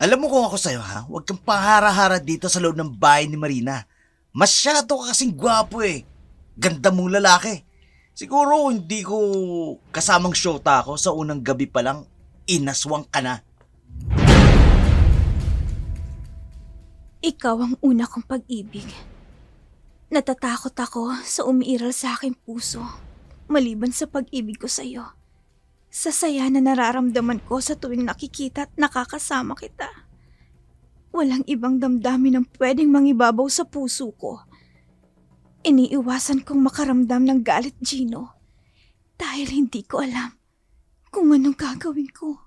Alam mo kung ako sa'yo ha, huwag kang pahara-hara dito sa loob ng bahay ni Marina. Masyado ka kasing gwapo eh. Ganda mong lalaki. Siguro hindi ko kasamang syota ako sa unang gabi pa lang, inaswang ka na. Ikaw ang una kong pag-ibig. Natatakot ako sa umiiral sa aking puso, maliban sa pag-ibig ko sa iyo. Sa saya na nararamdaman ko sa tuwing nakikita at nakakasama kita. Walang ibang damdamin ang pwedeng mangibabaw sa puso ko. Iniiwasan kong makaramdam ng galit, Gino, dahil hindi ko alam kung anong gagawin ko.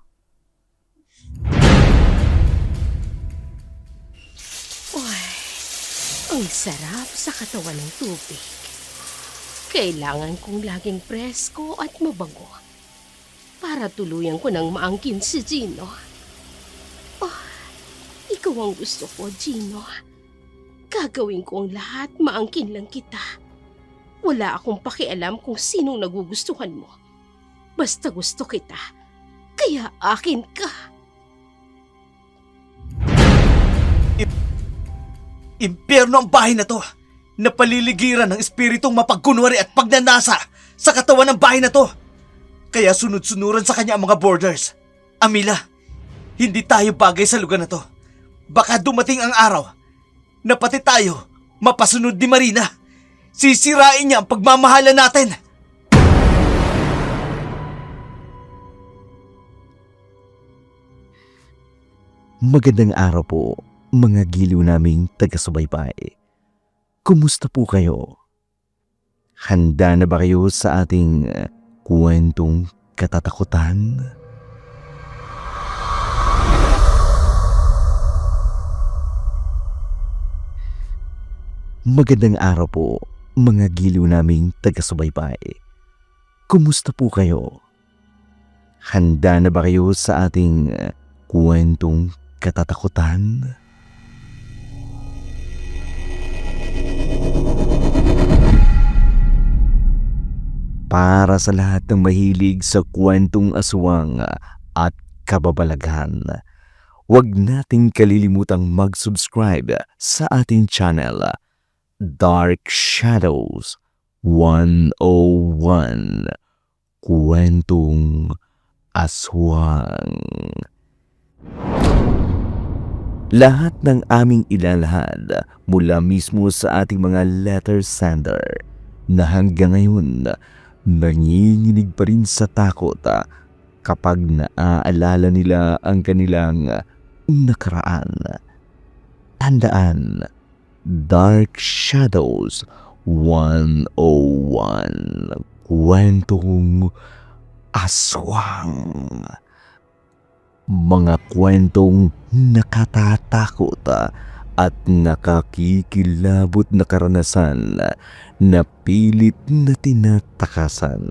Uy, ang sarap sa katawan ng tubig. Kailangan kong laging presko at mabango para tuluyan ko ng maangkin si Gino. Oh, ikaw ang gusto ko, Gino. Gagawin ko ang lahat, maangkin lang kita. Wala akong pakialam kung sinong nagugustuhan mo. Basta gusto kita, kaya akin ka. Impyerno ang bahay na to. Napaliligiran ng espiritong mapagkunwari at pagnanasa sa katawan ng bahay na to. Kaya sunod-sunuran sa kanya ang mga borders. Amila, hindi tayo bagay sa lugar na to. Baka dumating ang araw na pati tayo mapasunod ni Marina. Sisirain niya ang pagmamahalan natin. Magandang araw po, mga giliw naming taga-subaybay. Kumusta po kayo? Handa na ba kayo sa ating kwentong katatakutan? Magandang araw po, mga giliw naming taga-subaybay. Kumusta po kayo? Handa na ba kayo sa ating kwentong katatakutan? Para sa lahat ng mahilig sa kwentong aswang at kababalaghan, huwag nating kalilimutang mag-subscribe sa ating channel, Dark Shadows 101, Kwentong Aswang. Lahat ng aming ilalahad mula mismo sa ating mga letter sender na hanggang ngayon nanginginig pa rin sa takot kapag naaalala nila ang kanilang nakaraan. Tandaan, Dark Shadows 101, Kwentong Aswang. Mga kwentong nakatatakot at nakakikilabot na karanasan na pilit na tinatakasan.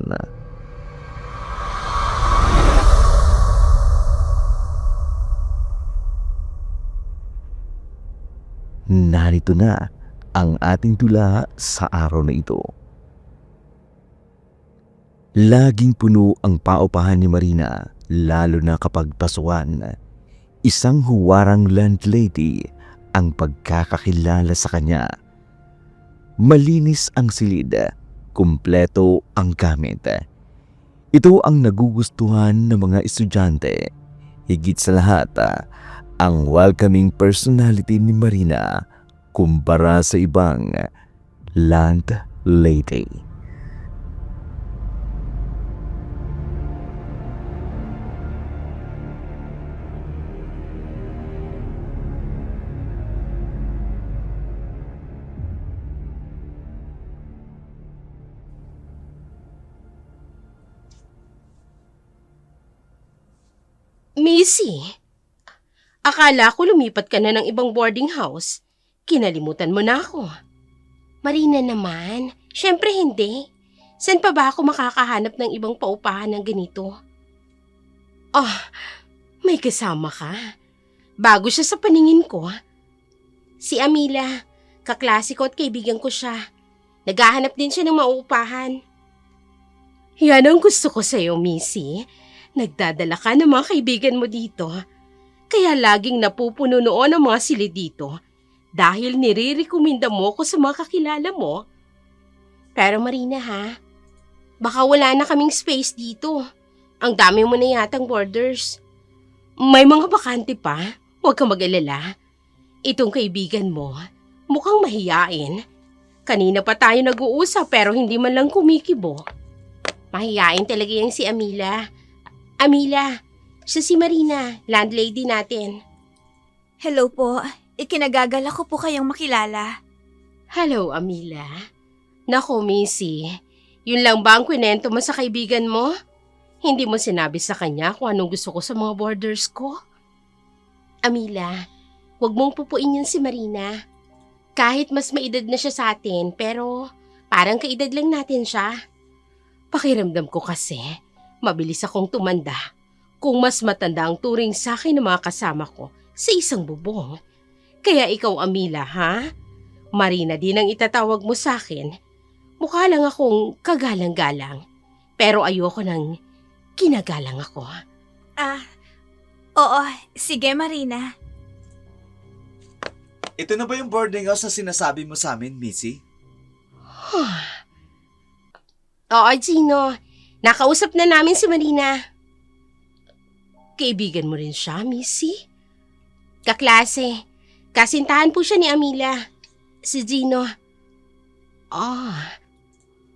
Narito na ang ating tula sa araw na ito. Laging puno ang paupahan ni Marina, lalo na kapag pasukan. Isang huwarang landlady ang pagkakakilala sa kanya. Malinis ang silid, kumpleto ang gamit. Ito ang nagugustuhan ng mga estudyante. Higit sa lahat, ang welcoming personality ni Marina kumpara sa ibang landlady. Missy, akala ko lumipat ka na ng ibang boarding house. Kinalimutan mo na ako. Marina naman, syempre hindi. Saan pa ba ako makakahanap ng ibang paupahan ng ganito? May kasama ka. Bago siya sa paningin ko. Si Amila, kaklase ko at kaibigan ko siya. Naghahanap din siya ng mauupahan. Yan ang gusto ko sa'yo, Missy. Nagdadala ka ng mga kaibigan mo dito. Kaya laging napupuno noon ang mga silid dito dahil nire-recommenda mo ko sa mga kakilala mo. Pero Marina ha, baka wala na kaming space dito. Ang dami mo na yatang boarders. May mga bakante pa, huwag kang mag-alala. Itong kaibigan mo, mukhang mahiyain. Kanina pa tayo nag-uusap pero hindi man lang kumikibo. Mahiyain talaga yung si Amila. Amila, siya si Marina, landlady natin. Hello po. Ikinagagala ko po kayong makilala. Hello, Amila. Naku, Missy. Yun lang ba ang kwento mo sa kaibigan mo? Hindi mo sinabi sa kanya kung anong gusto ko sa mga boarders ko? Amila, huwag mong pupuin yun si Marina. Kahit mas maedad na siya sa atin, pero parang kaedad lang natin siya. Pakiramdam ko kasi, mabilis akong tumanda kung mas matanda ang turing sa akin ng mga kasama ko sa isang bubong. Kaya ikaw, Amila, ha? Marina din ang itatawag mo sa akin. Mukha lang akong kagalang-galang, pero ayoko nang kinagalang ako. Oo. Sige, Marina. Ito na ba yung boarding house na sinasabi mo sa amin, Missy? Oo, Gino. Nakausap na namin si Marina. Kaibigan mo rin siya, Missy? Kaklase. Kasintahan po siya ni Amila. Si Gino.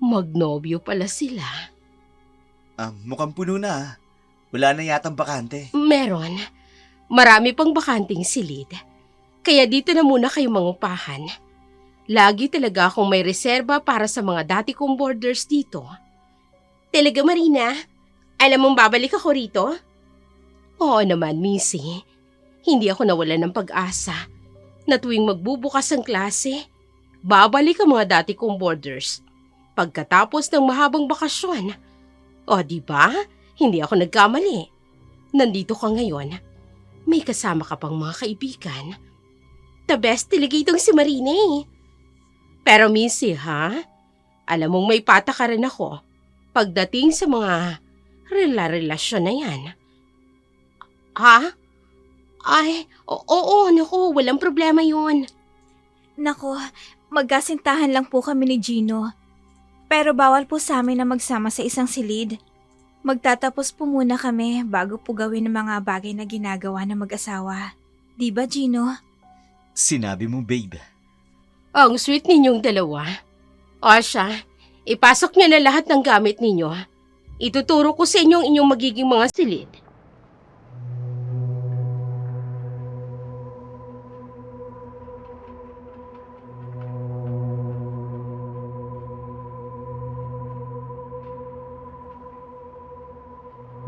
Magnobyo pala sila. Mukhang puno na ah. Wala na yatang bakante. Meron. Marami pang bakanting silid. Kaya dito na muna kayo mangupahan. Lagi talaga akong may reserba para sa mga dati kong boarders dito. Talaga, Marina? Alam mong babalik ako rito? Oo naman, Missy. Hindi ako nawalan ng pag-asa na tuwing magbubukas ang klase, babalik ang mga dati kong boarders pagkatapos ng mahabang bakasyon. O diba? Hindi ako nagkamali. Nandito ka ngayon. May kasama ka pang mga kaibigan. The best talaga itong si Marina eh. Pero Missy ha, alam mong may patakaran ako pagdating sa mga relasyon na yan. Ha? Ay, oo, naku, walang problema yun. Nako, magkasintahan lang po kami ni Gino. Pero bawal po sa amin na magsama sa isang silid. Magtatapos po muna kami bago po gawin ang mga bagay na ginagawa ng mag-asawa. Di ba, Gino? Sinabi mo, babe. Ang sweet ninyong dalawa. O siya, ipasok niyo na lahat ng gamit ninyo. Ituturo ko sa inyo ang inyong magiging mga silid.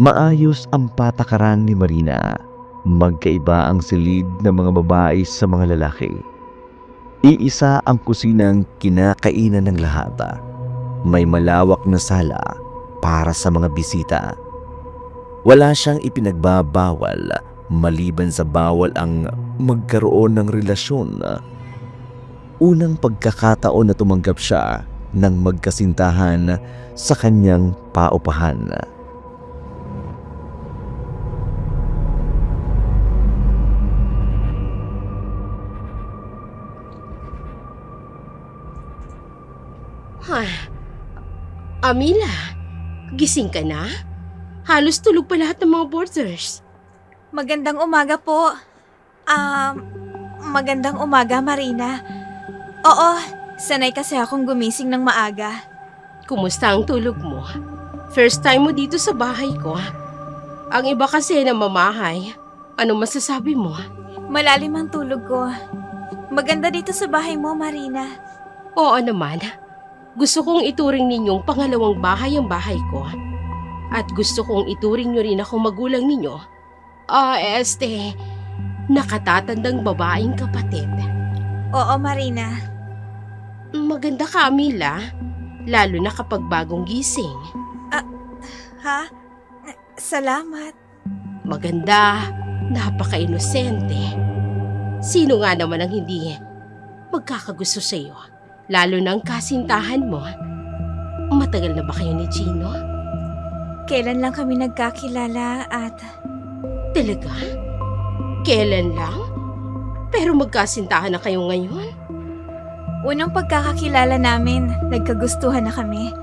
Maayos ang patakaran ni Marina. Magkaiba ang silid ng mga babae sa mga lalaki. Iisa ang kusinang kinakainan ng lahat. May malawak na sala para sa mga bisita. Wala siyang ipinagbabawal maliban sa bawal ang magkaroon ng relasyon. Unang pagkakataon na tumanggap siya ng magkasintahan sa kanyang paupahan. Amila, gising ka na? Halos tulog pa lahat ng mga boarders. Magandang umaga po. Magandang umaga, Marina. Oo, sanay kasi akong gumising ng maaga. Kumusta ang tulog mo? First time mo dito sa bahay ko. Ang iba kasi na mamahay. Ano masasabi mo? Malalim ang tulog ko. Maganda dito sa bahay mo, Marina. Oo naman. Gusto kong ituring ninyong pangalawang bahay ang bahay ko. At gusto kong ituring nyo rin akong magulang ninyo. Nakatatandang babaeng kapatid. Oo, Marina. Maganda ka, Amila. Lalo na kapag bagong gising. Ha? Salamat. Maganda. Napaka-inosente. Sino nga naman ang hindi magkakagusto sa iyo? Lalo na ang kasintahan mo. Matagal na ba kayo ni Gino? Kailan lang kami nagkakilala at... Talaga? Kailan lang? Pero magkasintahan na kayo ngayon? Unang pagkakakilala namin, nagkagustuhan na kami.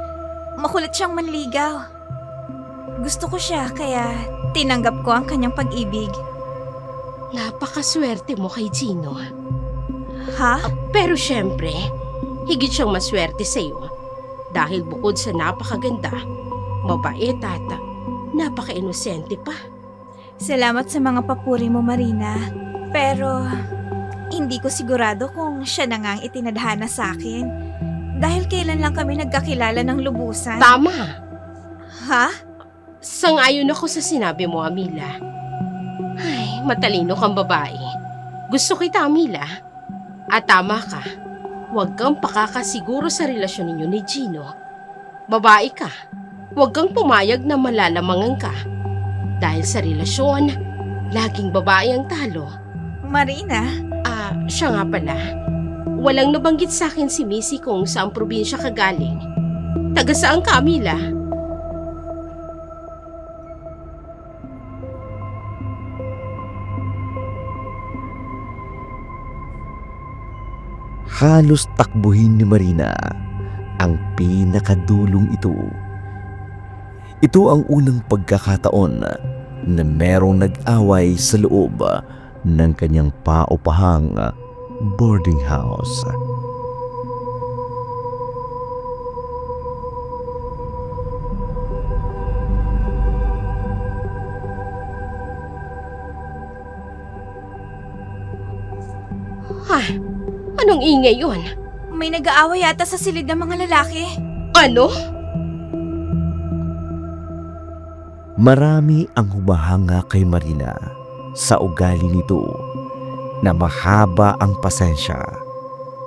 Makulit siyang manligaw. Gusto ko siya kaya tinanggap ko ang kanyang pag-ibig. Napakaswerte mo kay Gino. Ha? Pero syempre, higit siyang maswerte sa'yo. Dahil bukod sa napakaganda, mabait at napaka-inosente pa. Salamat sa mga papuri mo, Marina. Pero hindi ko sigurado kung siya na nga ang itinadhana sa akin. Dahil kailan lang kami nagkakilala ng lubusan. Tama! Ha? Sang-ayon ako sa sinabi mo, Amila. Ay, matalino kang babae. Gusto kita, Amila. At tama ka. Huwag kang pakakasiguro sa relasyon ninyo ni Gino. Babae ka. Huwag kang pumayag na malalamangan ka. Dahil sa relasyon, laging babae ang talo. Marina? Siya nga pala. Walang nabanggit sa akin si Missy kung saang probinsya ka galing. Taga saan ka, Amila? Halos takbuhin ni Marina ang pinakadulong ito. Ito ang unang pagkakataon na merong nag-away sa loob ng kanyang paupahang boarding house. Anong ingay yun? May nag-aaway yata sa silid ng mga lalaki. Ano? Marami ang humahanga kay Marina sa ugali nito na mahaba ang pasensya.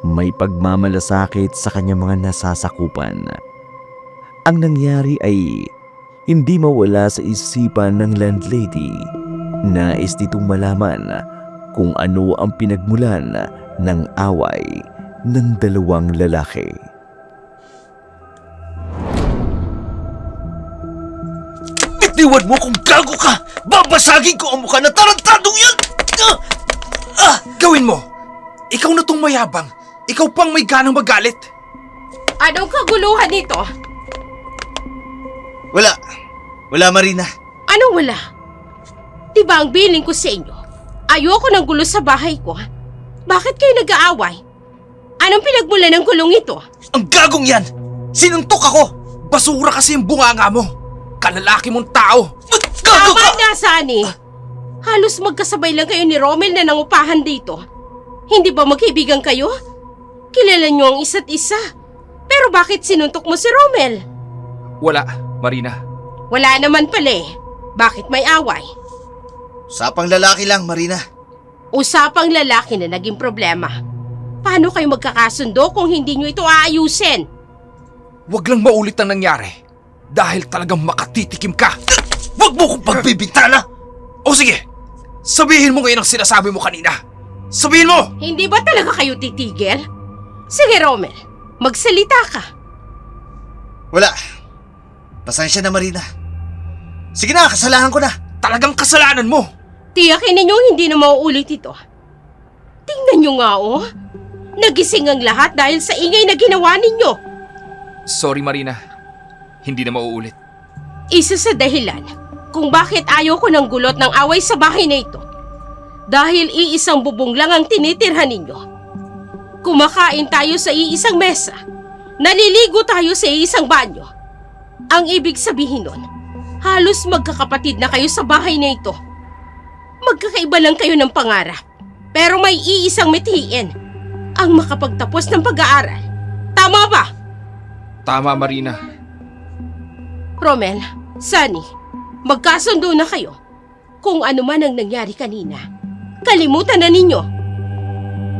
May pagmamalasakit sa kanyang mga nasasakupan. Ang nangyari ay hindi mawala sa isipan ng landlady. Nais nitong malaman kung ano ang pinagmulan ng away ng dalawang lalaki. Bitiwan mo kung gago ka! Babasagin ko ang mukha na tarantadong yan! Gawin mo! Ikaw na tong mayabang. Ikaw pang may ganang magalit. Anong kaguluhan nito? Wala. Wala, Marina. Anong wala? Diba ang bilin ko sa inyo? Ayoko ng gulo sa bahay ko. Bakit kayo nag-aaway? Anong pinagmulan ng gulong ito? Ang gagong yan! Sinuntok ako! Basura kasi yung bunganga mo. Kalalaki mong tao. Gago Tama ka! na, Sunny. Halos magkasabay lang kayo ni Romel na nangupahan dito. Hindi ba magkaibigan kayo? Kilala niyo ang isa't isa. Pero bakit sinuntok mo si Romel? Wala, Marina. Wala naman pala eh. Bakit may away? Sapang lalaki lang, Marina. Usapang lalaki na naging problema. Paano kayo magkakasundo kung hindi niyo ito aayusin? Huwag lang maulit ang nangyari. Dahil talagang makatitikim ka. Huwag mo kong pagbibintana! O sige, sabihin mo ngayon ang sinasabi mo kanina. Sabihin mo! Hindi ba talaga kayo titigil? Sige, Romel. Magsalita ka. Wala. Pasensya na, Marina. Sige na, kasalanan ko na. Talagang kasalanan mo. Tiyakin ninyo hindi na mauulit ito. Tingnan nyo nga oh. Nagising ang lahat dahil sa ingay na ginawa ninyo. Sorry, Marina. Hindi na mauulit. Isa sa dahilan kung bakit ayaw ko ng gulot ng away sa bahay na ito. Dahil iisang bubong lang ang tinitirhan ninyo. Kumakain tayo sa iisang mesa. Naliligo tayo sa iisang banyo. Ang ibig sabihin nun, halos magkakapatid na kayo sa bahay na ito. Magkakaiba lang kayo ng pangarap. Pero may iisang mithiin ang makapagtapos ng pag-aaral. Tama ba? Tama, Marina. Romel, Sunny, magkasundo na kayo. Kung ano man ang nangyari kanina, kalimutan na ninyo.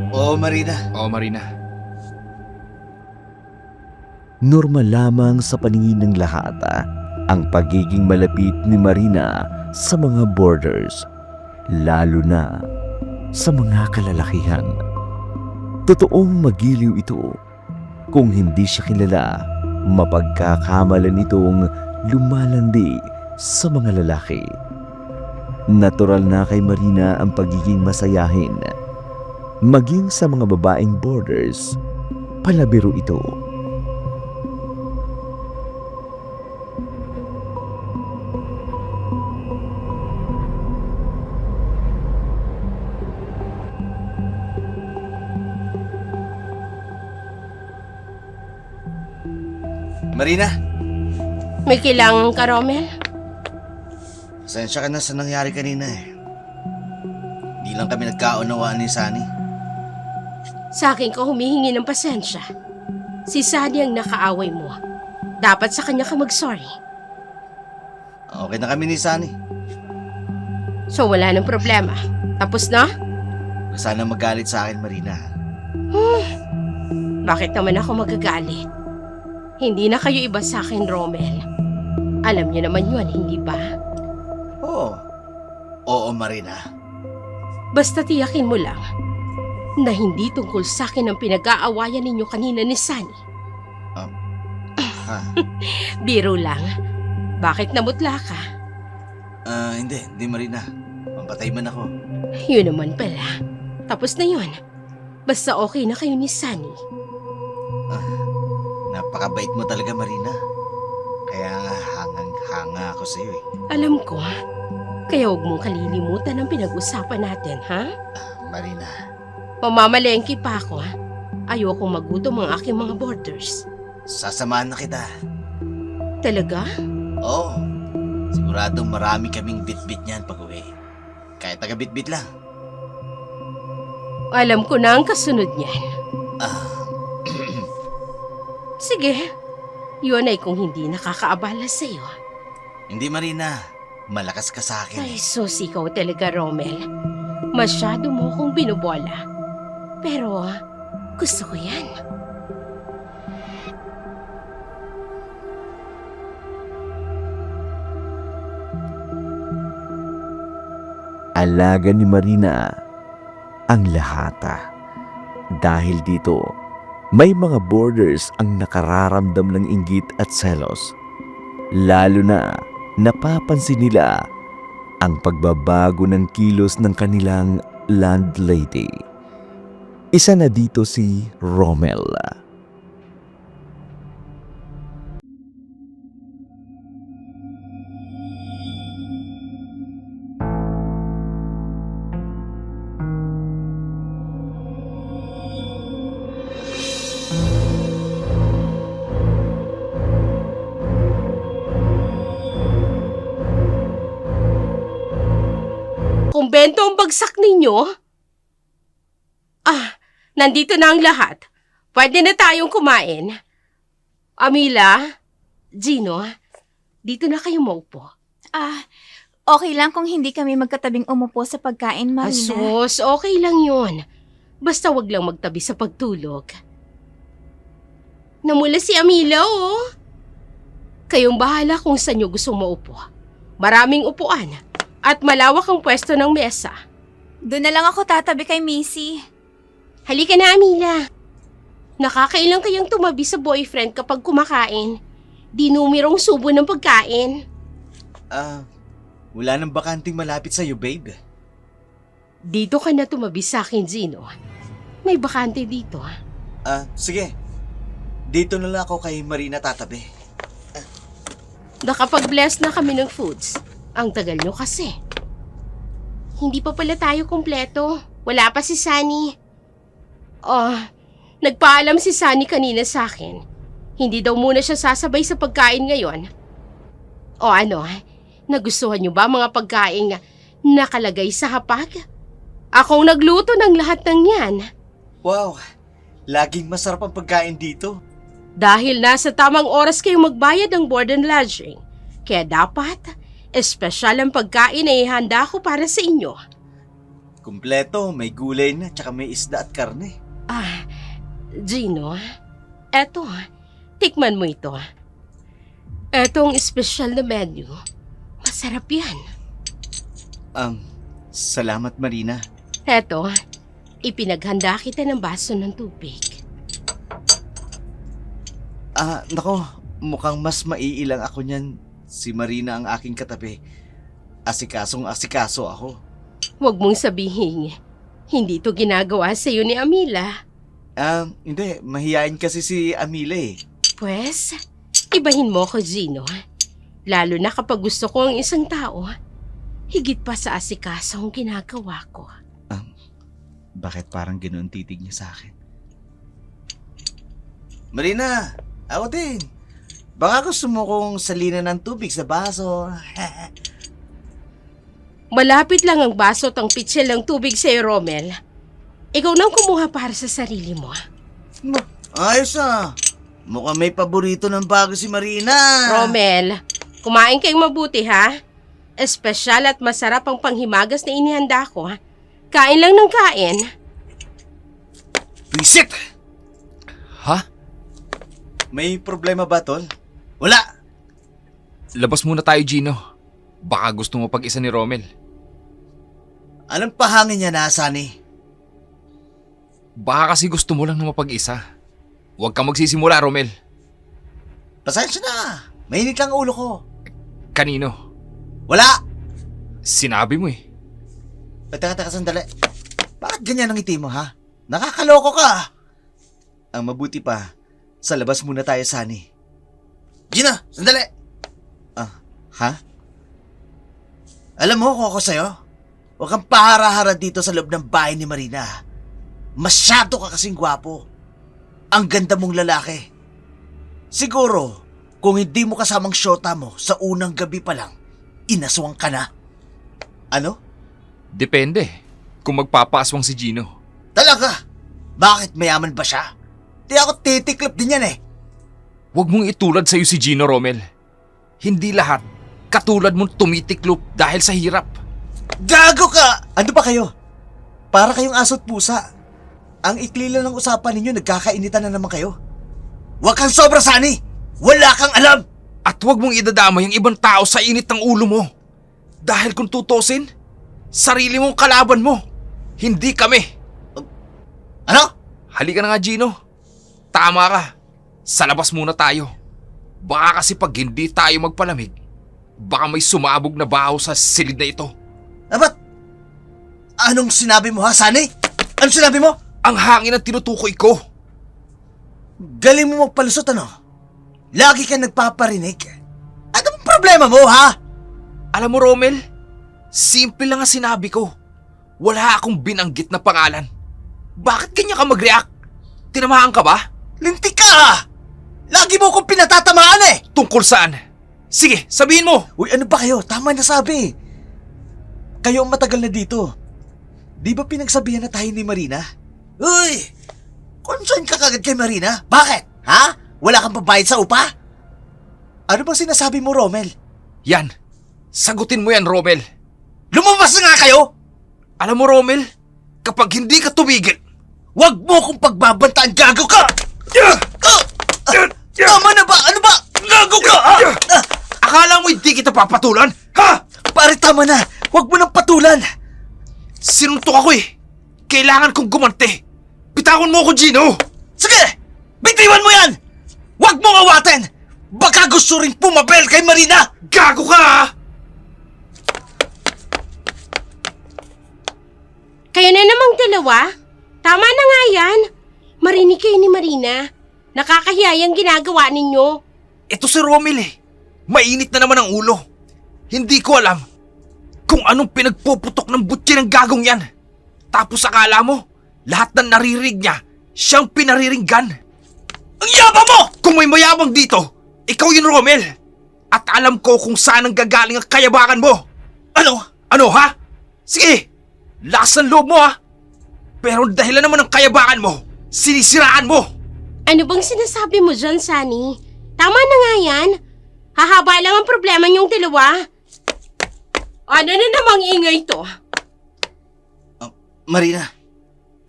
Oo, Marina. Oo, Marina. Normal lamang sa paningin ng lahat ang pagiging malapit ni Marina sa mga boarders, lalo na sa mga kalalakihan. Totoong magiliw ito. Kung hindi siya kilala, mapagkakamalan itong lumalandi sa mga lalaki. Natural na kay Marina ang pagiging masayahin. Maging sa mga babaeng boarders, palabiro ito. Marina, May kailangan ka, Romel? pasensya ka na sa nangyari kanina eh. Di lang kami nagkaunawaan ni Sunny. Sa akin ka humihingi ng pasensya. Si Sunny ang nakaaway mo. Dapat sa kanya ka mag-sorry. Okay na kami ni Sunny. So wala nang problema. Tapos na? Huwag sana magalit sa akin, Marina. Bakit naman ako magagalit? Hindi na kayo iba sa akin, Romel. Alam niyo naman yun, hindi ba? Oo. Oo, Marina. Basta tiyakin mo lang na hindi tungkol sa akin ang pinag-aawayan ninyo kanina ni Sunny. Ha? Biro lang. Bakit namutla ka? Hindi Marina. Pampatay man ako. Yun naman pala. Tapos na yun. Basta okay na kayo ni Sunny. Napakabait mo talaga, Marina. Kaya nga hangang-hanga ako sa'yo eh. Alam ko. Kaya huwag mong kalilimutan ang pinag-usapan natin, ha? Marina. Mamamalengke pa ako, ha? Ayokong magutom ang aking mga boarders. Sasamahan na kita. Talaga? Oo. Siguradong marami kaming bit-bit niyan pag-uwi. Kahit taga-bit-bit lang. Alam ko na ang kasunod niyan. Sige. Yun ay kung hindi nakakaabala sa'yo. Hindi, Marina. Malakas ka sa akin Ay, eh. sus, ikaw talaga, Romel. Masyado mo kong binubola. Pero, gusto ko yan. Alaga ni Marina ang lahata. Dahil dito, may mga boarders ang nakararamdam ng inggit at selos. Lalo na napapansin nila ang pagbabago ng kilos ng kanilang landlady. Isa na dito si Romel. Kumbento ang bagsak ninyo? Nandito na ang lahat. Pwede na tayong kumain. Amila, Gino, dito na kayo maupo. Okay lang kung hindi kami magkatabing umupo sa pagkain, Marina. Sus, okay lang yun. Basta wag lang magtabi sa pagtulog. Namula si Amila, oh. Kayong bahala kung saan nyo gustong maupo. Maraming upuan at malawak ang pwesto ng mesa. Doon na lang ako tatabi kay Missy. Halika na, Amila. Nakakailang kayang tumabi sa boyfriend kapag kumakain. Di numerong subo ng pagkain. Wala nang bakanting malapit sa'yo, babe. Dito ka na tumabi sa akin, Gino. May bakante dito. Sige. Dito na lang ako kay Marina tatabi. Nakapag-bless na kami ng foods. Ang tagal nyo kasi. Hindi pa pala tayo kumpleto. Wala pa si Sunny. Nagpaalam si Sunny kanina sa akin. Hindi daw muna siya sasabay sa pagkain ngayon. Nagustuhan niyo ba mga pagkain nakalagay sa hapag? Akong nagluto ng lahat ng yan. Wow, laging masarap ang pagkain dito. Dahil nasa tamang oras kayo magbayad ng board and lodging. Kaya dapat, espesyal ang pagkain na ihanda ko para sa inyo. Kumpleto, may gulay na, tsaka may isda at karne. Gino, eto, tikman mo ito. Etong espesyal na menu. Masarap yan. Salamat, Marina. Eto, ipinaghanda kita ng baso ng tubig. Nako, mukhang mas maiilang ako niyan. Si Marina ang aking katabi. Asikasong-asikaso ako. Huwag mong sabihin, hindi to ginagawa sa'yo ni Amila. Hindi. Mahiyain kasi si Amila eh. Pwes, ibahin mo ko, Gino. Lalo na kapag gusto ko ang isang tao, higit pa sa asikaso ang ginagawa ko. Bakit parang ganoon titig niya sa akin? Marina, ako din. Baka gusto mo kong salinan ng tubig sa baso. Malapit lang ang baso at ang pitsil ng tubig sa'yo, Romel. Ikaw nang kumuha para sa sarili mo. Ayos ah. Mukhang may paborito ng bago si Marina. Romel, kumain kayong mabuti, ha? Espesyal at masarap ang panghimagas na inihanda ko, ha? Kain lang ng kain. Visit! Ha? May problema ba, Tol? Wala. Labas muna tayo, Gino. Baka gusto mo pag-isa ni Romel. Anong pahangin niya na, Sunny? Baka kasi gusto mo lang na mapag-isa. Huwag kang magsisimula, Romel. Pasensya na. Mainit lang ang ulo ko. Kanino? Wala. Sinabi mo eh. Teka, sandali. Bakit ganyan ang ngiti mo, ha? Nakakaloko ka. Ang mabuti pa, sa labas muna tayo, Sunny. Gina, sandali. Ha? Alam mo kung ako sa'yo, huwag kang pahara-hara dito sa loob ng bahay ni Marina. Masyado ka kasing gwapo. Ang ganda mong lalaki. Siguro, kung hindi mo kasamang syota mo sa unang gabi pa lang, inaswang ka na. Ano? Depende. Kung magpapaaswang si Gino. Talaga? Bakit mayaman ba siya? Di ako titiklop din yan eh. Huwag mong itulad sa'yo si Gino, Romel. Hindi lahat katulad mong tumitiklop dahil sa hirap. Gago ka! Ano ba kayo? Para kayong aso't pusa. Ang ikli lang ng usapan ninyo, nagkakainitan na naman kayo. Huwag kang sobra, Sunny! Wala kang alam! At huwag mong idadamay ang ibang tao sa init ng ulo mo. Dahil kung tutusin, sarili mong kalaban mo. Hindi kami. Ano? Halika na nga, Gino. Tama ka. Sa labas muna tayo. Baka kasi pag hindi tayo magpalamig, baka may sumabog na baho sa silid na ito. Ba't? Anong sinabi mo, ha, Sunny? Anong sinabi mo? Ang hangin ang tinutukoy ko. Galing mo magpalusot, ano? Lagi ka nagpaparinig. Anong problema mo, ha? Alam mo, Romel, simple lang ang sinabi ko. Wala akong binanggit na pangalan. Bakit ganyan ka mag-react? Tinamahan ka ba? Lintik ka! Lagi mo akong pinatatamaan eh! Tungkol saan? Sige, sabihin mo! Uy, ano ba kayo? Tama na sabi. Kayo ang matagal na dito. Di ba pinagsabihan na tayo ni Marina? Uy! Concern ka kagad kay Marina? Bakit? Ha? Wala kang pabayad sa upa? Ano bang sinasabi mo, Romel? Yan. Sagutin mo yan, Romel. Lumabas na nga kayo! Alam mo, Romel, kapag hindi ka tumigil, Huwag mo akong pagbabantaan, gago ka! Tama na ba? Ano ba? Gago ka! akala mo hindi kita papatulan? Ha? Pare, tama na! Huwag mo nang patulan! Sinuntok ako eh. Kailangan kong gumante. Bitawan mo ako, Gino! Sige! Bitiwan mo yan! Huwag mong awatin! Baka gusto rin pumabel kay Marina! Gago ka, ha? Kayo na namang dalawa? Tama na nga yan. Marinig kayo ni Marina. Nakakahiyayang ginagawa ninyo. Ito si Romel eh. Mainit na naman ang ulo. Hindi ko alam kung anong pinagpuputok ng butsi ng gagong yan. Tapos akala mo, lahat ng naririnig niya, siyang pinariringgan. Ang yabang mo! Kung may mayabang dito, ikaw yun, Romel. At alam ko kung saan ang gagaling ang kayabangan mo. Ano? Ano, ha? Sige, lakas ng loob mo, ha? Pero dahilan naman ng kayabangan mo, sinisiraan mo. Ano bang sinasabi mo dyan, Sunny? Tama na nga yan. Hahaba lang ang problema niyong dalawa. Ano na namang ingay to? Marina.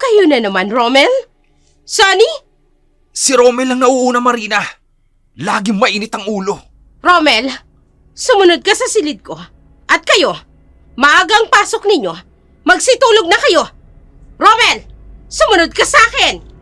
Kayo na naman, Romel? Sunny? Si Romel ang nauuna, Marina. Laging mainit ang ulo. Romel, sumunod ka sa silid ko. At kayo, maagang pasok ninyo. Magsitulog na kayo. Romel, sumunod ka sa akin.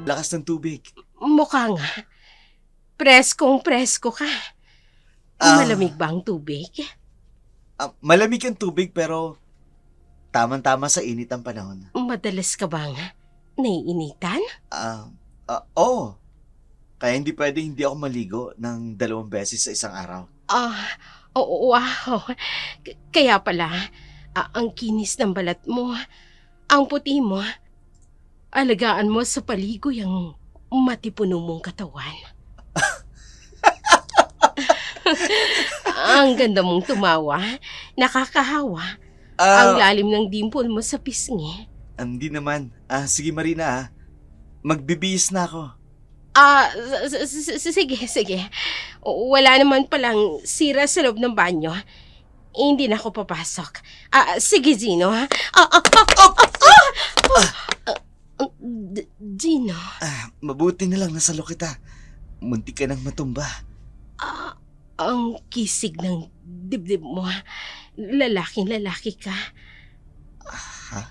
lakas ng tubig. Mukha nga. Preskong-presko ka. Ah. Malamig ba ang tubig? Malamig ang tubig pero tamang-tama sa init ang panahon. Madalas ka bang naiinitan? Oo. Kaya hindi ako maligo ng 2 beses sa isang araw. Oo, wow. Kaya pala, ang kinis ng balat mo, ang puti mo, alagaan mo sa paligoy ang matipuno mong katawan. Ang ganda mong tumawa, nakakahawa. Ang lalim ng dimple mo sa pisngi. Hindi naman. Sige Marina, magbibihis na ako. Sige. Wala naman palang sira sa loob ng banyo. Hindi na ako papasok. Sige, Gino. Gino. Mabuti na lang nasalo kita. Muntik ka nang matumba. Ang kisig ng dibdib mo. Lalaking-lalaki ka. Ha?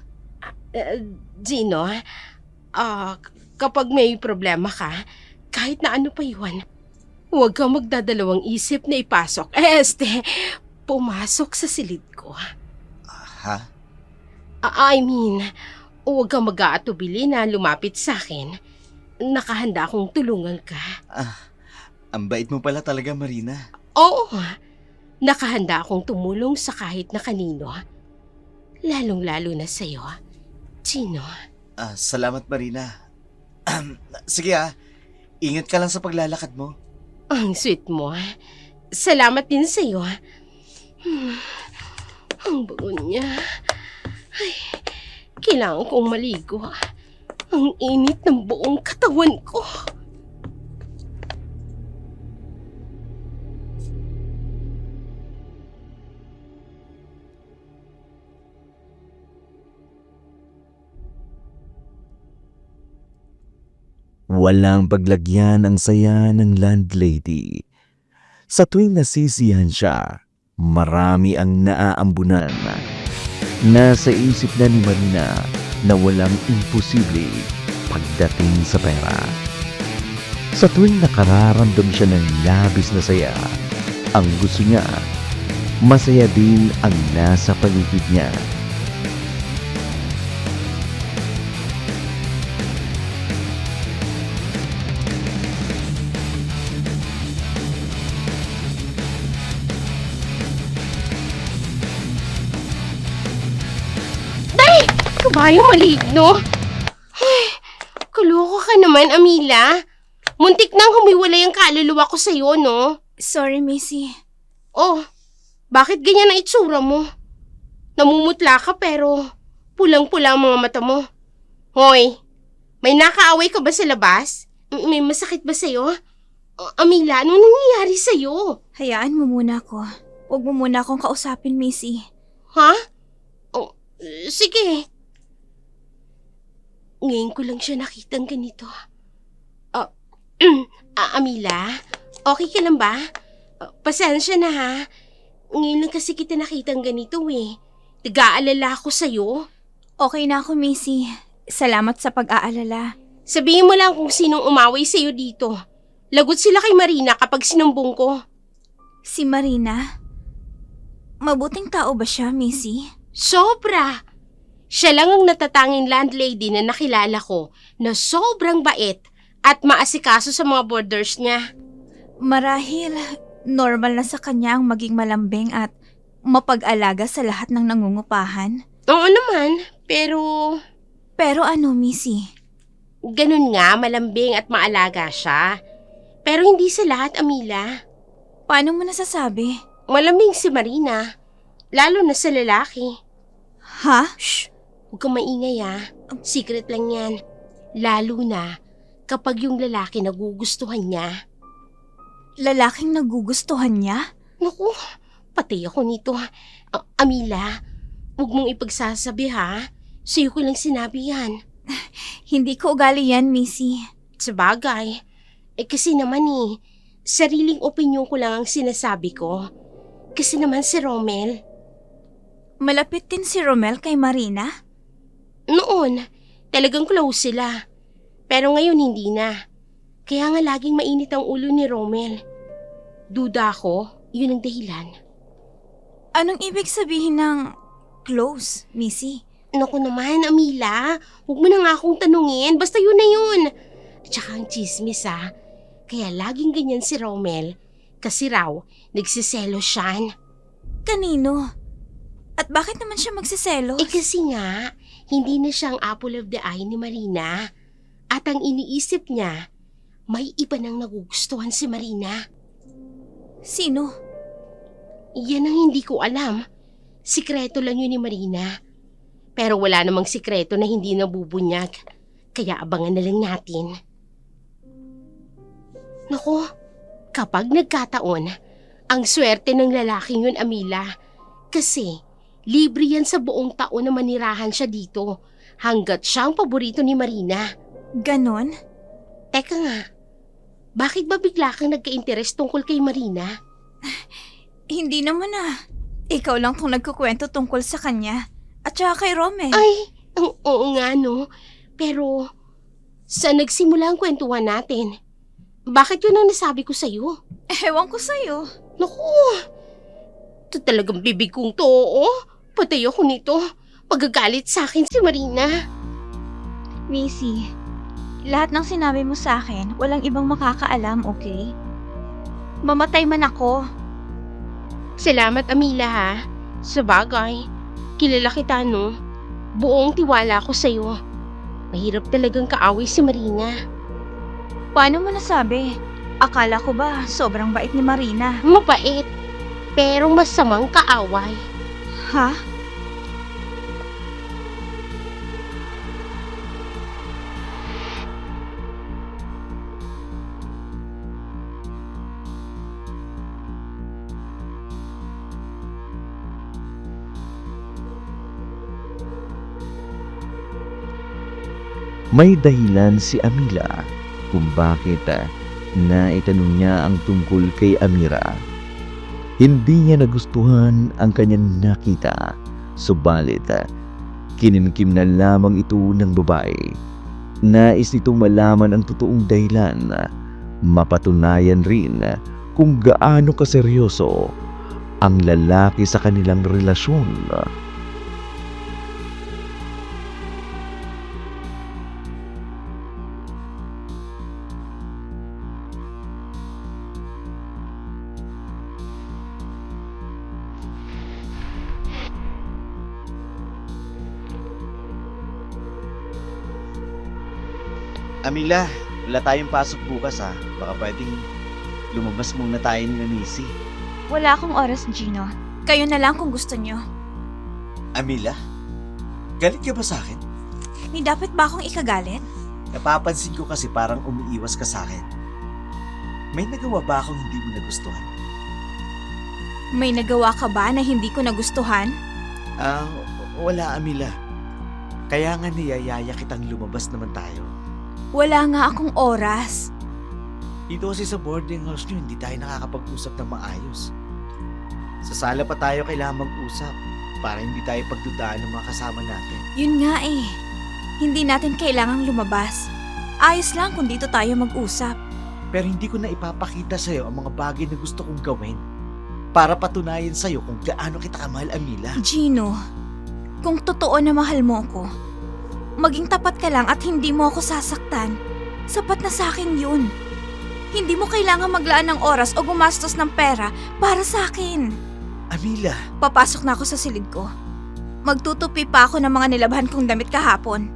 Gino, kapag may problema ka, kahit na ano pa yun, huwag kang magdadalawang isip na ipasok. Pumasok sa silid ko. Ha? I mean, huwag kang mag-aatubili na lumapit sa akin. Nakahanda akong tulungan ka. Ang bait mo pala talaga, Marina. Oo, nakahanda akong tumulong sa kahit na kanino. Lalong-lalo na sa'yo, Gino. Salamat, Marina. Sige ingat ka lang sa paglalakad mo. Ang sweet mo. Salamat din sa'yo. Ang bago niya. Ay, kailangan kong maligo. Ang init ng buong katawan ko. Walang paglagyan ang saya ng landlady. Sa tuwing nasisiyahan siya, marami ang naaambunan. Nasa isip na ni Marina na walang imposible pagdating sa pera. Sa tuwing nakararamdam siya ng labis na saya, ang gusto niya, masaya din ang nasa paligid niya. Kabayong maligno. Ay, kaloko ka naman, Amila. Muntik nang humiwalay ang kaluluwa ko sa'yo, no? Sorry, Missy. Oh, bakit ganyan ang itsura mo? Namumutla ka pero pulang-pula ang mga mata mo. Hoy, may nakaaway ka ba sa labas? May masakit ba sa'yo? Amila, anong nangyayari sa'yo? Hayaan mo muna ako. Huwag mo muna akong kausapin, Missy. Ha? Oh, sige. Ngayon ko lang siya nakitang ganito. Amila, okay ka lang ba? Pasensya na ha. Ngayon lang kasi kita nakitang ganito eh. Nag-aalala ako sa'yo. Okay na ako, Missy. Salamat sa pag-aalala. Sabihin mo lang kung sinong umaway sa'yo dito. Lagot sila kay Marina kapag sinumbong ko. Si Marina? Mabuting tao ba siya, Missy? Sobra! Siya lang ang natatanging landlady na nakilala ko na sobrang bait at maasikaso sa mga boarders niya. Marahil, normal na sa kanya ang maging malambing at mapag-alaga sa lahat ng nangungupahan. Oo naman, pero Pero ano, Missy? ganun nga, malambing at maalaga siya. Pero hindi sa lahat, Amila. Paano mo nasasabi? Malambing si Marina, lalo na sa lalaki. Ha? Shh! Huwag kang maingay Secret lang yan. Lalo na kapag yung lalaki nagugustuhan niya. Lalaking nagugustuhan niya? Naku, patay ako nito. Amila, huwag mong ipagsasabi ha. Sa'yo ko lang sinabi yan. Hindi ko ugali yan, Missy. Sabagay. Kasi naman sariling opinyon ko lang ang sinasabi ko. Kasi naman si Romel. Malapit din si Romel kay Marina? Noon, talagang close sila. Pero ngayon hindi na. Kaya nga laging mainit ang ulo ni Romel. Duda ako, yun ang dahilan. Anong ibig sabihin ng close, Missy? Naku naman, Amila. Huwag mo na nga akong tanungin. Basta yun na yun. Tsaka ang chismis Kaya laging ganyan si Romel. Kasi raw, nagsiselos siya. Kanino? At bakit naman siya magsiselos? Kasi nga, hindi na siyang apple of the eye ni Marina. At ang iniisip niya, may iba nang nagugustuhan si Marina. Sino? Yan ang hindi ko alam. Sikreto lang yun ni Marina. Pero wala namang sikreto na hindi nabubunyag. Kaya abangan na lang natin. Naku, kapag nagkataon, ang swerte ng lalaking yun, Amila. Kasi libre yan sa buong taon na manirahan siya dito hanggat siyang paborito ni Marina. Ganon? Teka nga, bakit ba bigla kang nagka-interes tungkol kay Marina? Hindi naman Ikaw lang kung nagkukwento tungkol sa kanya. At saka kay Romel. Ay, oo nga no. Pero, saan nagsimula ang kwentuhan natin? Bakit yun ang nasabi ko sa'yo? Ewan ko sa'yo. Naku, ito talagang bibig kong to, Patay ako nito. Pagagalit sa akin si Marina. Missy, lahat ng sinabi mo sa akin, walang ibang makakaalam, okay? Mamatay man ako. Salamat, Amila, Sabagay, kilala kita, no? Buong tiwala ko sa'yo. Mahirap talagang kaaway si Marina. Paano mo nasabi? Akala ko ba sobrang bait ni Marina? Mabait, pero masamang kaaway. Ha? May dahilan si Amila kung bakit naitanong niya ang tungkol kay Amira. Hindi niya nagustuhan ang kanyang nakita, subalit kinimkim na lamang ito ng babae. Nais nitong malaman ang totoong dahilan, mapatunayan rin kung gaano kaseryoso ang lalaki sa kanilang relasyon. Amila, wala tayong pasok bukas Baka pwedeng lumabas muna tayo ni Missy. Wala akong oras, Gino. Kayo na lang kung gusto nyo. Amila, galit ka ba sa akin? May dapat ba akong ikagalit? Napapansin ko kasi parang umiiwas ka sa akin. May nagawa ba akong hindi mo nagustuhan? May nagawa ka ba na hindi ko nagustuhan? Wala, Amila. Kaya nga niyayaya kitang lumabas naman tayo. Wala nga akong oras. Dito kasi sa boarding house nyo, hindi tayo nakakapag-usap ng maayos. Sa sala pa tayo kailangan mag-usap para hindi tayo pagdudaan ng mga kasama natin. Yun nga Hindi natin kailangang lumabas. Ayos lang kung dito tayo mag-usap. Pero hindi ko na ipapakita sa'yo ang mga bagay na gusto kong gawin para patunayan sa'yo kung gaano kita kamahal, Amila. Gino, kung totoo na mahal mo ako, maging tapat ka lang at hindi mo ako sasaktan. Sapat na sa akin yun. Hindi mo kailangan maglaan ng oras o gumastos ng pera para sa akin. Amila, Papasok na ako sa silid ko. Magtutupi pa ako ng mga nilabhan kong damit kahapon.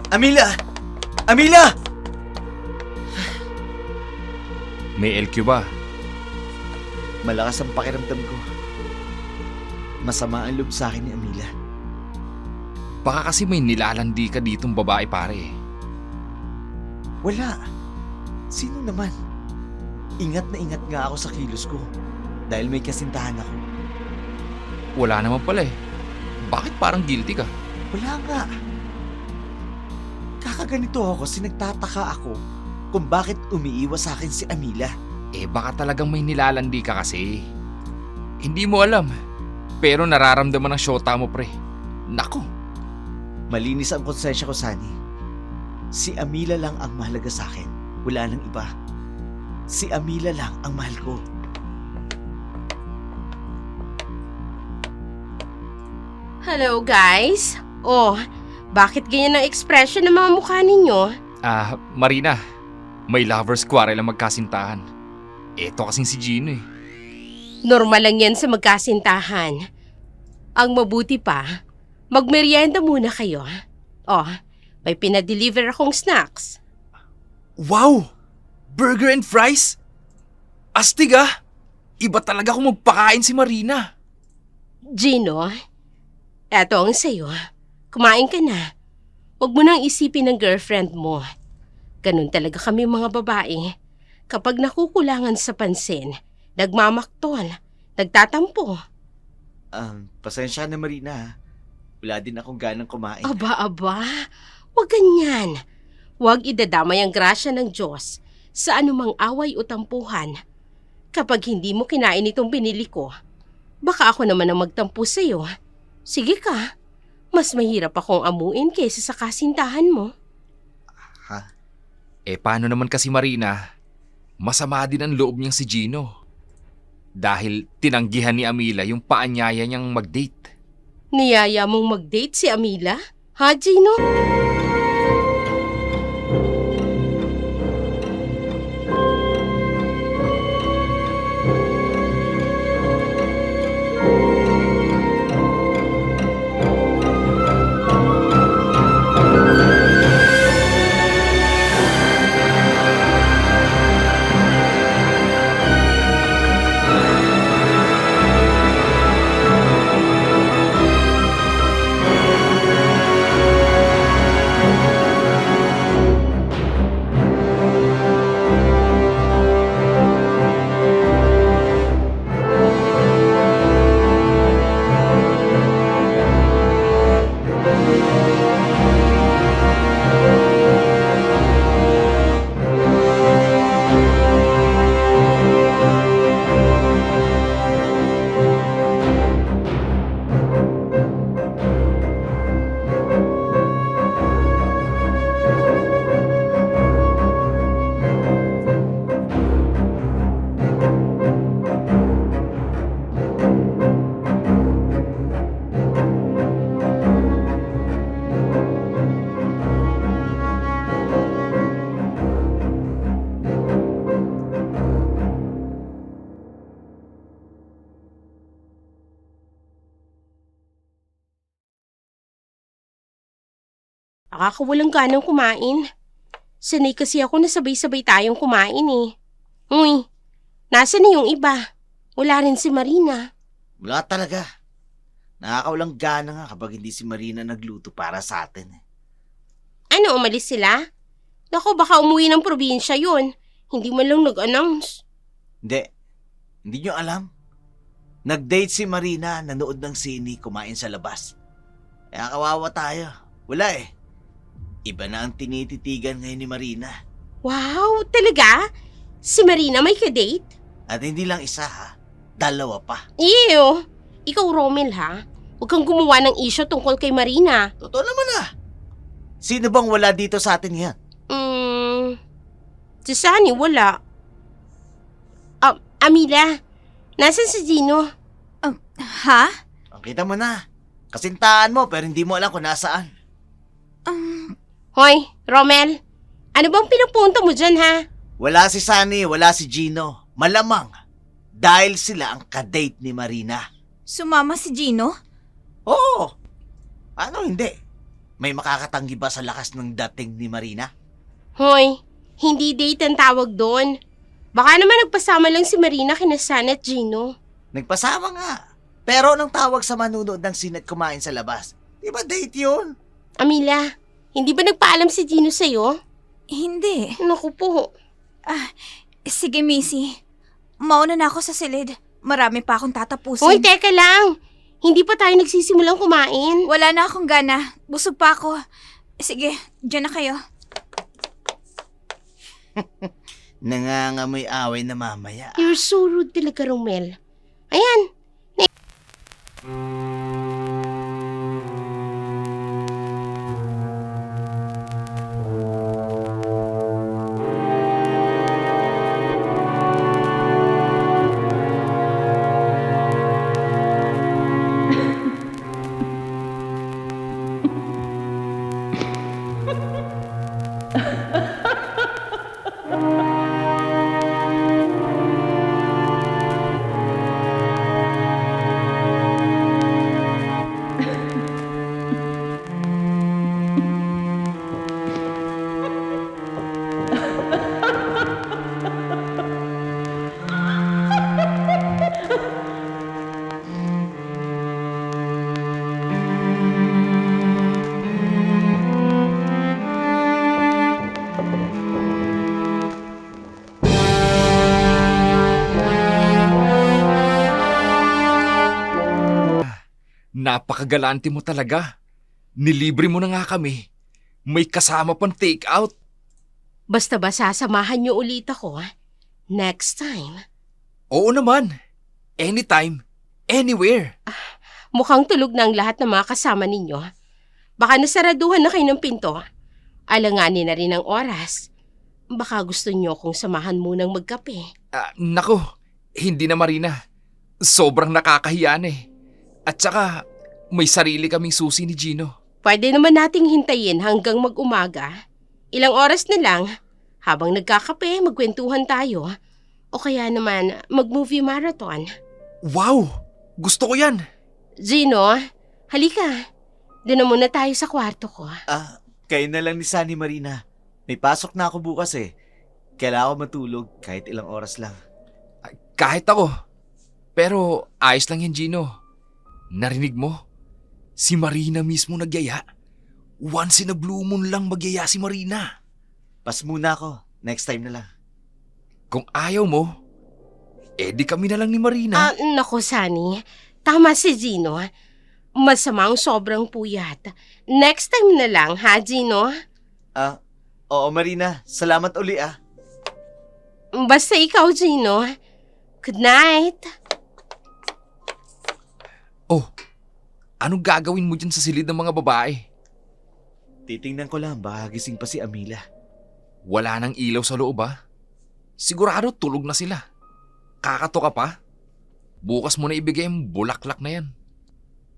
Amila! Amila! May LQ ba? Malakas ang pakiramdam ko. Masama ang loob sa akin ni Amila. Baka kasi may nilalandi ka ditong babae, pare. Wala. Sino naman? Ingat na ingat nga ako sa kilos ko dahil may kasintahan ako. Wala naman pala Bakit parang guilty ka? Wala nga. Kakaganito ako kasi nagtataka ako kung bakit umiiwas sa akin si Amila. Baka talagang may nilalandi ka kasi. Hindi mo alam. Pero nararamdaman ng syota mo, pre. Nako. Malinis ang konsensya ko, Sunny. Si Amila lang ang mahalaga sa akin. Wala nang iba. Si Amila lang ang mahal ko. Hello, guys. Oh, bakit ganyan ang expression ng mga mukha ninyo? Marina, may lover's quarrel ang magkasintahan. Eto kasing si Gino eh. Normal lang yan sa magkasintahan. Ang mabuti pa, magmerienda muna kayo. Oh, may pinadeliver akong snacks. Wow! Burger and fries? Astig ah! Iba talaga kung magpakain si Marina. Gino, eto ang sayo. Kumain ka na. Huwag mo nang isipin ng girlfriend mo. Ganun talaga kami mga babae. Kapag nakukulangan sa pansin, nagmamaktol, nagtatampo. Pasensya na Marina ha. Wala din akong ganang kumain. Aba, huwag ganyan. Huwag idadamay ang grasya ng Diyos sa anumang away o tampuhan. Kapag hindi mo kinain itong binili ko, baka ako naman ang magtampo sa'yo. Sige ka, mas mahirap akong amuin kaysa sa kasintahan mo. Ha? Paano naman kasi Marina? Masama din ang loob niyang si Gino. Dahil tinanggihan ni Amila yung paanyaya niyang mag-date. Niyaya mong mag-date si Amila? Ha, Gino? Nakakawalang ganang kumain. Sanay kasi ako na sabay-sabay tayong kumain eh. Uy, nasa na yung iba? Wala rin si Marina. Wala talaga. Nakakawalang gana nga kapag hindi si Marina nagluto para sa atin. Ano, umalis sila? Naku, baka umuwi ng probinsya yun. Hindi man lang nag-announce. Hindi nyo alam. Nag-date si Marina, nanood ng sine, kumain sa labas. Kaya kawawa tayo. Wala eh. Iba na ang tinititigan ngayon ni Marina. Wow, talaga? Si Marina may ka-date? At hindi lang isa ha, 2 pa. Ew, ikaw Romel ha? Huwag kang gumawa ng issue tungkol kay Marina. Totoo naman ah. Sino bang wala dito sa atin yan? Si Sunny wala. Amila, nasan si Gino? Ha? Kita mo na. Kasintahan mo pero hindi mo alam kung nasaan. Hoy, Romel, ano bang pinupunto mo dyan ha? Wala si Sunny, wala si Gino. Malamang. Dahil sila ang kadate ni Marina. Sumama si Gino? Oo. Ano hindi? May makakatanggi ba sa lakas ng dating ni Marina? Hoy, hindi date ang tawag doon. Baka naman nagpasama lang si Marina kina San at Gino. Nagpasama nga. Pero anong tawag sa manunood ng sine at kumain sa labas? Di ba date yun? Amila, hindi ba nagpaalam si Gino sa'yo? Hindi. Naku po. Sige, Missy. Mauna na ako sa silid. Marami pa akong tatapusin. Hoy, teka lang. Hindi pa tayo nagsisimulang kumain. Wala na akong gana. Busog pa ako. Sige, dyan na kayo. Nangangamoy away na mamaya. You're so rude talaga, Romel. Ayan. Napakagalante mo talaga. Nilibre mo na nga kami. May kasama pang take out. Basta ba sasamahan niyo ulit ako, ha? Next time. Oo naman. Anytime, anywhere. Mukhang tulog na ang lahat ng mga kasama ninyo. Baka nasaraduhan na kayo ng pinto. Alanganin na rin ang oras. Baka gusto niyo akong samahan munang magkape. Nako, hindi na Marina. Sobrang nakakahiya na eh. At saka, may sarili kaming susi ni Gino. Pwede naman nating hintayin hanggang mag-umaga. Ilang oras na lang. Habang nagkakape, magkwentuhan tayo. O kaya naman, mag-movie marathon. Wow! Gusto ko yan! Gino, halika. Doon na muna tayo sa kwarto ko. Kayo na lang ni Sunny, Marina. May pasok na ako bukas eh. Kailangan ko matulog kahit ilang oras lang. Kahit ako. Pero ayos lang yan, Gino. Narinig mo? Si Marina mismo nagyaya. Once in a blue moon lang magyaya si Marina. Pas muna ako. Next time na lang. Kung ayaw mo, di kami na lang ni Marina. Naku, Sunny. Tama si Gino. Masama ang sobrang puyat. Next time na lang, ha, Gino? Oo, Marina. Salamat uli ah. Basta ikaw, Gino. Good night. Oh, anong gagawin mo dyan sa silid ng mga babae? Titingnan ko lang, baka gising pa si Amila. Wala nang ilaw sa loob ba? Sigurado tulog na sila. Kakato ka pa? Bukas mo na ibigay ang bulaklak na yan.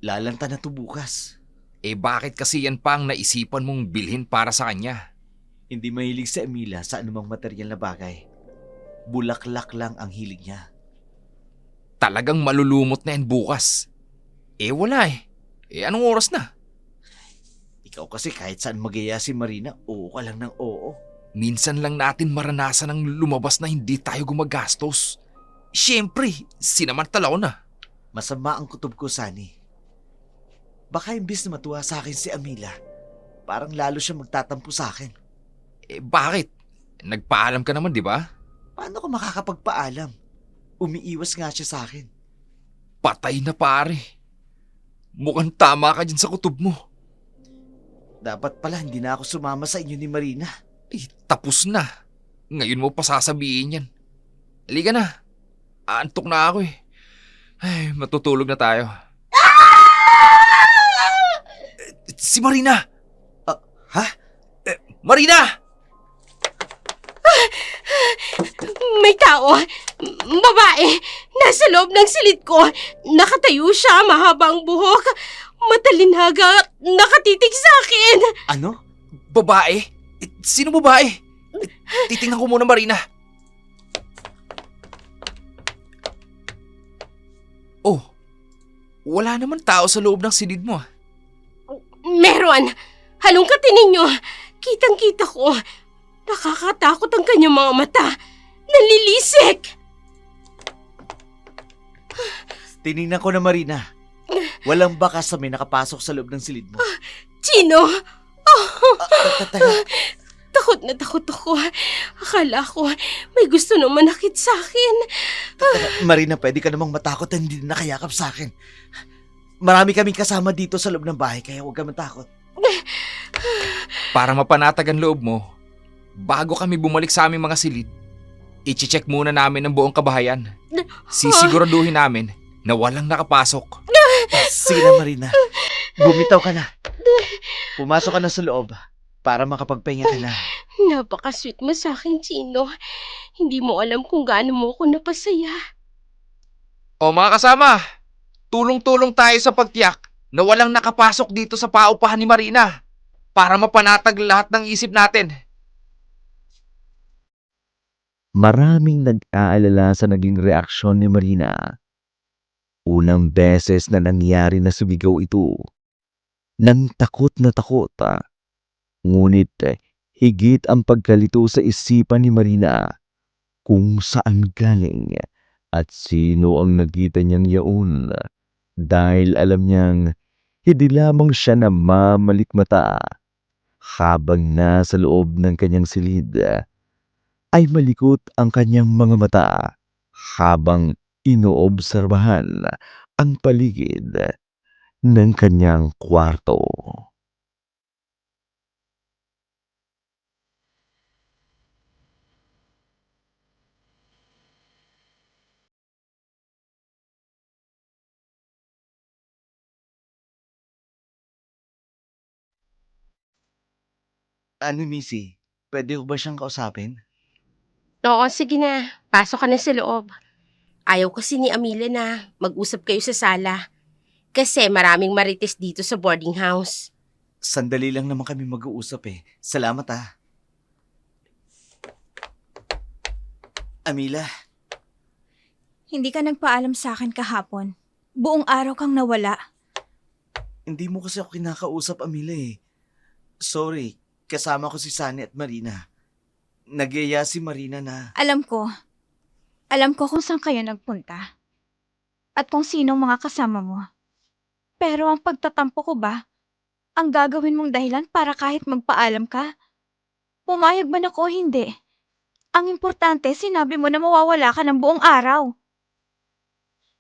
Lalanta na to bukas. Bakit kasi yan pa ang naisipan mong bilhin para sa kanya? Hindi mahilig si Amila sa anumang material na bagay. Bulaklak lang ang hilig niya. Talagang malulumot na yan bukas. Wala eh. Anong oras na? Ikaw kasi kahit saan magaya si Marina, oo ka lang ng oo. Minsan lang natin maranasan ang lumabas na hindi tayo gumagastos. Siyempre, sinamantala ko na. Masama ang kutob ko, Sunny. Baka imbis na matuwa sa akin si Amila, parang lalo siya magtatampo sa akin. Bakit? Nagpaalam ka naman, di ba? Paano ko makakapagpaalam? Umiiwas nga siya sa akin. Patay na pare. Mukhang tama ka dyan sa kutob mo. Dapat pala hindi na ako sumama sa inyo ni Marina. Tapos na. Ngayon mo pa sasabihin yan. Halika na. Aantok na ako eh. Matutulog na tayo. Si Marina! Ha? Marina! May tao. Babae. Nasa loob ng silid ko. Nakatayo siya, mahabang buhok. Matalinhaga, nakatitig sa akin. Ano? Babae? Sino babae? Titingnan ko muna, Marina. Oh, wala naman tao sa loob ng silid mo. Meron. Halongkatin ninyo. Kitang-kita ko. Nakakatakot ang kanyang mga mata. Nalilisik. Tinignan ko na, Marina. Walang bakas na may nakapasok sa loob ng silid mo. Gino! Teka. Takot na takot ako. Akala ko may gusto nang manakit sa akin. Marina, pwede ka namang matakot na hindi nakayakap sa akin. Marami kaming kasama dito sa loob ng bahay, kaya huwag ka matakot. Para mapanatag ang loob mo, bago kami bumalik sa aming mga silid, i-check muna namin ang buong kabahayan. Sisiguraduhin namin na walang nakapasok. Sige na, Marina. Bumitaw ka na. Pumasok ka na sa loob para makapagpahinga ka na. Napaka-sweet mo sa akin, Gino. Hindi mo alam kung gaano mo ako napasaya. O mga kasama, tulong-tulong tayo sa pagtiyak na walang nakapasok dito sa paupahan ni Marina para mapanatag lahat ng isip natin. Maraming nag-aalala sa naging reaksyon ni Marina. Unang beses na nangyari na sumigaw ito. Nang takot na takot. Ngunit higit ang pagkalito sa isipan ni Marina kung saan galing at sino ang nakita niyang yaon. Dahil alam niyang hindi lamang siya na mamalikmata habang nasa loob ng kanyang silid ay malikot ang kanyang mga mata habang inoobserbahan ang paligid. ng kanyang kwarto. Ano, Missy? Pwede ko ba siyang kausapin? Oo, sige na. Pasok ka na sa loob. Ayaw kasi ni Amelia na mag-usap kayo sa sala. Kasi maraming marites dito sa boarding house. Sandali lang naman kami mag-uusap eh. Salamat ah. Amila, Hindi ka nagpaalam sa akin kahapon. Buong araw kang nawala. hindi mo kasi ako kinakausap, Amila eh. Sorry, kasama ko si Sunny at Marina. Nagyaya si Marina na... Alam ko. Alam ko kung saan kayo nagpunta. At kung sinong mga kasama mo. Pero ang pagtatampo ko ba, ang gagawin mong dahilan para kahit magpaalam ka? Pumayag man ako o hindi? Ang importante, sinabi mo na mawawala ka ng buong araw.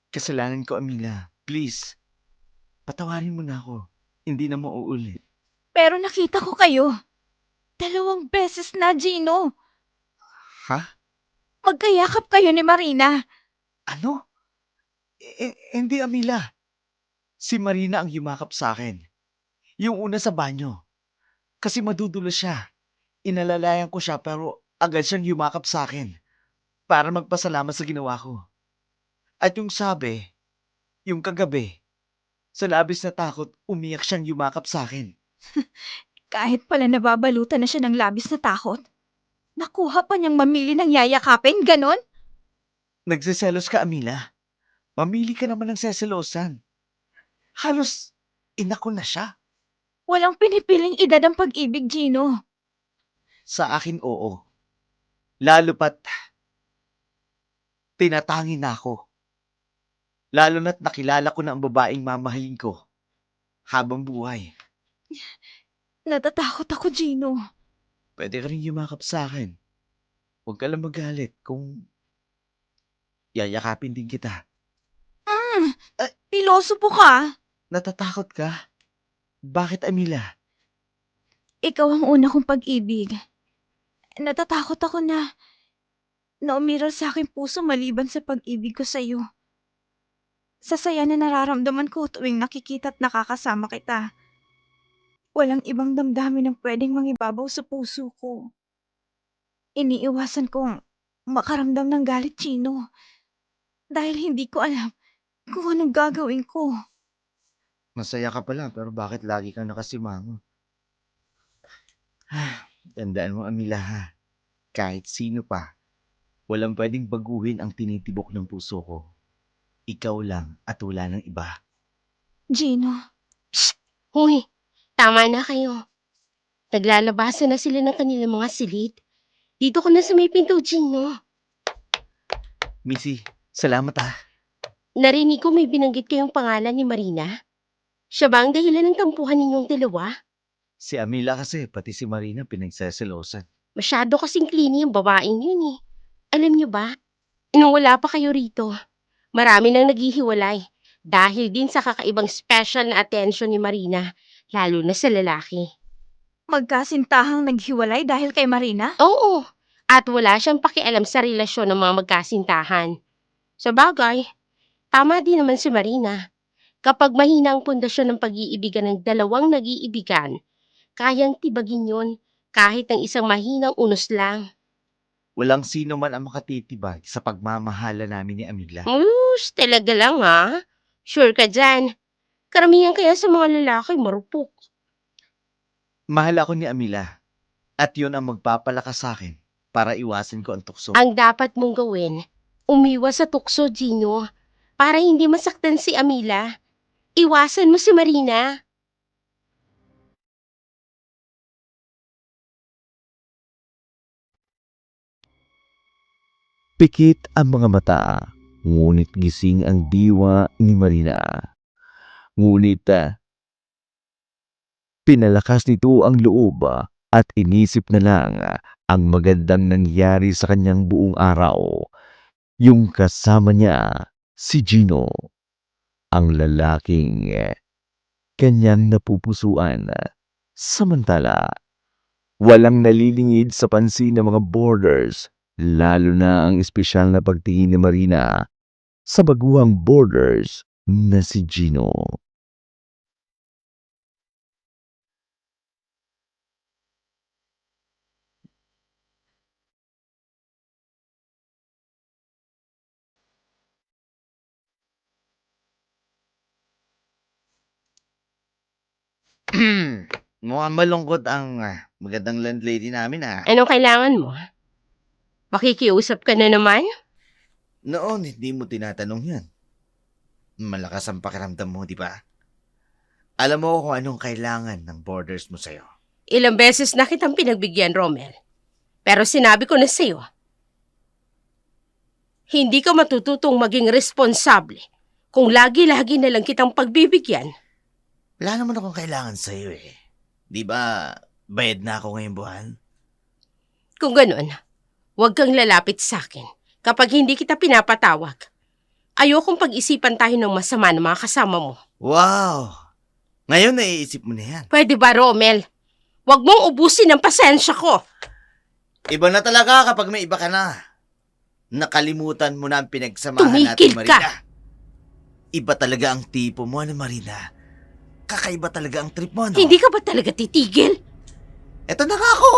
Kasalanan ko, Amila. Please, patawarin mo na ako. Hindi na mauulit. Pero nakita ko kayo. 2 beses na, Gino. Ha? Magkayakap kayo ni Marina. Ano? Hindi, Amila. Si Marina ang yumakap sa akin. Yung una sa banyo. Kasi madudulas siya. Inalalayan ko siya pero agad siyang yumakap sa akin para magpasalamat sa ginawa ko. At yung sabi, yung kagabi, sa labis na takot, umiyak siyang yumakap sa akin. Kahit pala nababalutan na siya ng labis na takot. Nakuha pa niyang mamili ng yayakapin, ganon? Nagsiselos ka, Amila. Mamili ka naman ng seselosan. Halos inako na siya. Walang pinipiling edad ang pag-ibig, Gino. Sa akin, oo. Lalo pat tinatangin na ako. Lalo na't nakilala ko na ang babaeng mamahalin ko habang buhay. Natatakot ako, Gino. Pwede ka rin yumakap sa akin. Huwag ka lang magalit kung yayakapin din kita. Piloso po ka. Natatakot ka? Bakit, Amila? Ikaw ang una kong pag-ibig. Natatakot ako na umiral sa aking puso maliban sa pag-ibig ko sa iyo. Sa saya na nararamdaman ko tuwing nakikita at nakakasama kita. Walang ibang damdamin ang pwedeng mangibabaw sa puso ko. Iniiwasan kong makaramdam ng galit, Chino. Dahil hindi ko alam kung anong gagawin ko. Masaya ka pala pero bakit lagi kang nakasimango? Tandaan mo, Amila ha. Kahit sino pa, walang pwedeng baguhin ang tinitibok ng puso ko. Ikaw lang at wala ng iba. Gino, Huy, tama na kayo. Naglalabasan na sila ng kanilang mga silid. Dito ko na sa may pinto, Gino. Missy, salamat ha. Narinig ko may binanggit kayong pangalan ni Marina. Siya ba ang dahilan ng tampuhan ninyong dalawa? Si Amila kasi, pati si Marina pinagseselosan. Masyado kasing clingy yung babaeng yun eh. Alam niyo ba, nung wala pa kayo rito, marami nang naghihiwalay dahil din sa kakaibang special na attention ni Marina, lalo na sa lalaki. magkasintahang naghiwalay dahil kay Marina? Oo, at wala siyang pakialam sa relasyon ng mga magkasintahan. Sa bagay, tama din naman si Marina. Kapag mahina ang pundasyon ng pag-iibigan ng dalawang nag-iibigan, kayang tibagin yon kahit ng isang mahinang unos lang. Walang sino man ang makatitibag sa pagmamahala namin ni Amila. Talaga lang ha? Sure ka dyan. Karamihan kaya sa mga lalaki marupok. Mahal ako ni Amila at yun ang magpapalakas sa akin para iwasan ko ang tukso. Ang dapat mong gawin, umiwas sa tukso, Gino, para hindi masaktan si Amila. Iwasan mo si Marina. Pikit ang mga mata, ngunit gising ang diwa ni Marina. Ngunit pinalakas nito ang loob at inisip na lang ang magandang nangyari sa kanyang buong araw. Yung kasama niya, si Gino, ang lalaking kanyang napupusuan. Samantala, walang nalilingid sa pansin ng mga boarders, lalo na ang espesyal na pagtingin ni Marina sa baguhang boarders na si Gino. Mukhang malungkot ang magandang landlady namin Anong kailangan mo? Makikiusap ka na naman? Noon, hindi mo tinatanong yan. Malakas ang pakiramdam mo, di ba? Alam mo kung anong kailangan ng boarders mo sa'yo. Ilang beses na kitang pinagbigyan, Romel. Pero sinabi ko na sa'yo, hindi ka matututong maging responsable kung lagi-lagi na lang kitang pagbibigyan. Wala naman akong kailangan sa'yo eh. Di ba, bayad na ako ngayong buwan? Kung ganun, huwag kang lalapit sa akin kapag hindi kita pinapatawag. Ayokong pag-isipan tayo ng masama ng mga kasama mo. Wow! Ngayon naiisip mo na yan. Pwede ba, Romel? Huwag mong ubusin ang pasensya ko. Iba na talaga kapag may iba ka na. Nakalimutan mo na ang pinagsamahan natin, Tumigil ka! Marina. Iba talaga ang tipo mo, Marina. Kakaiba talaga ang trip mo, no? Hindi ka ba talaga titigil? Eto na nga ako!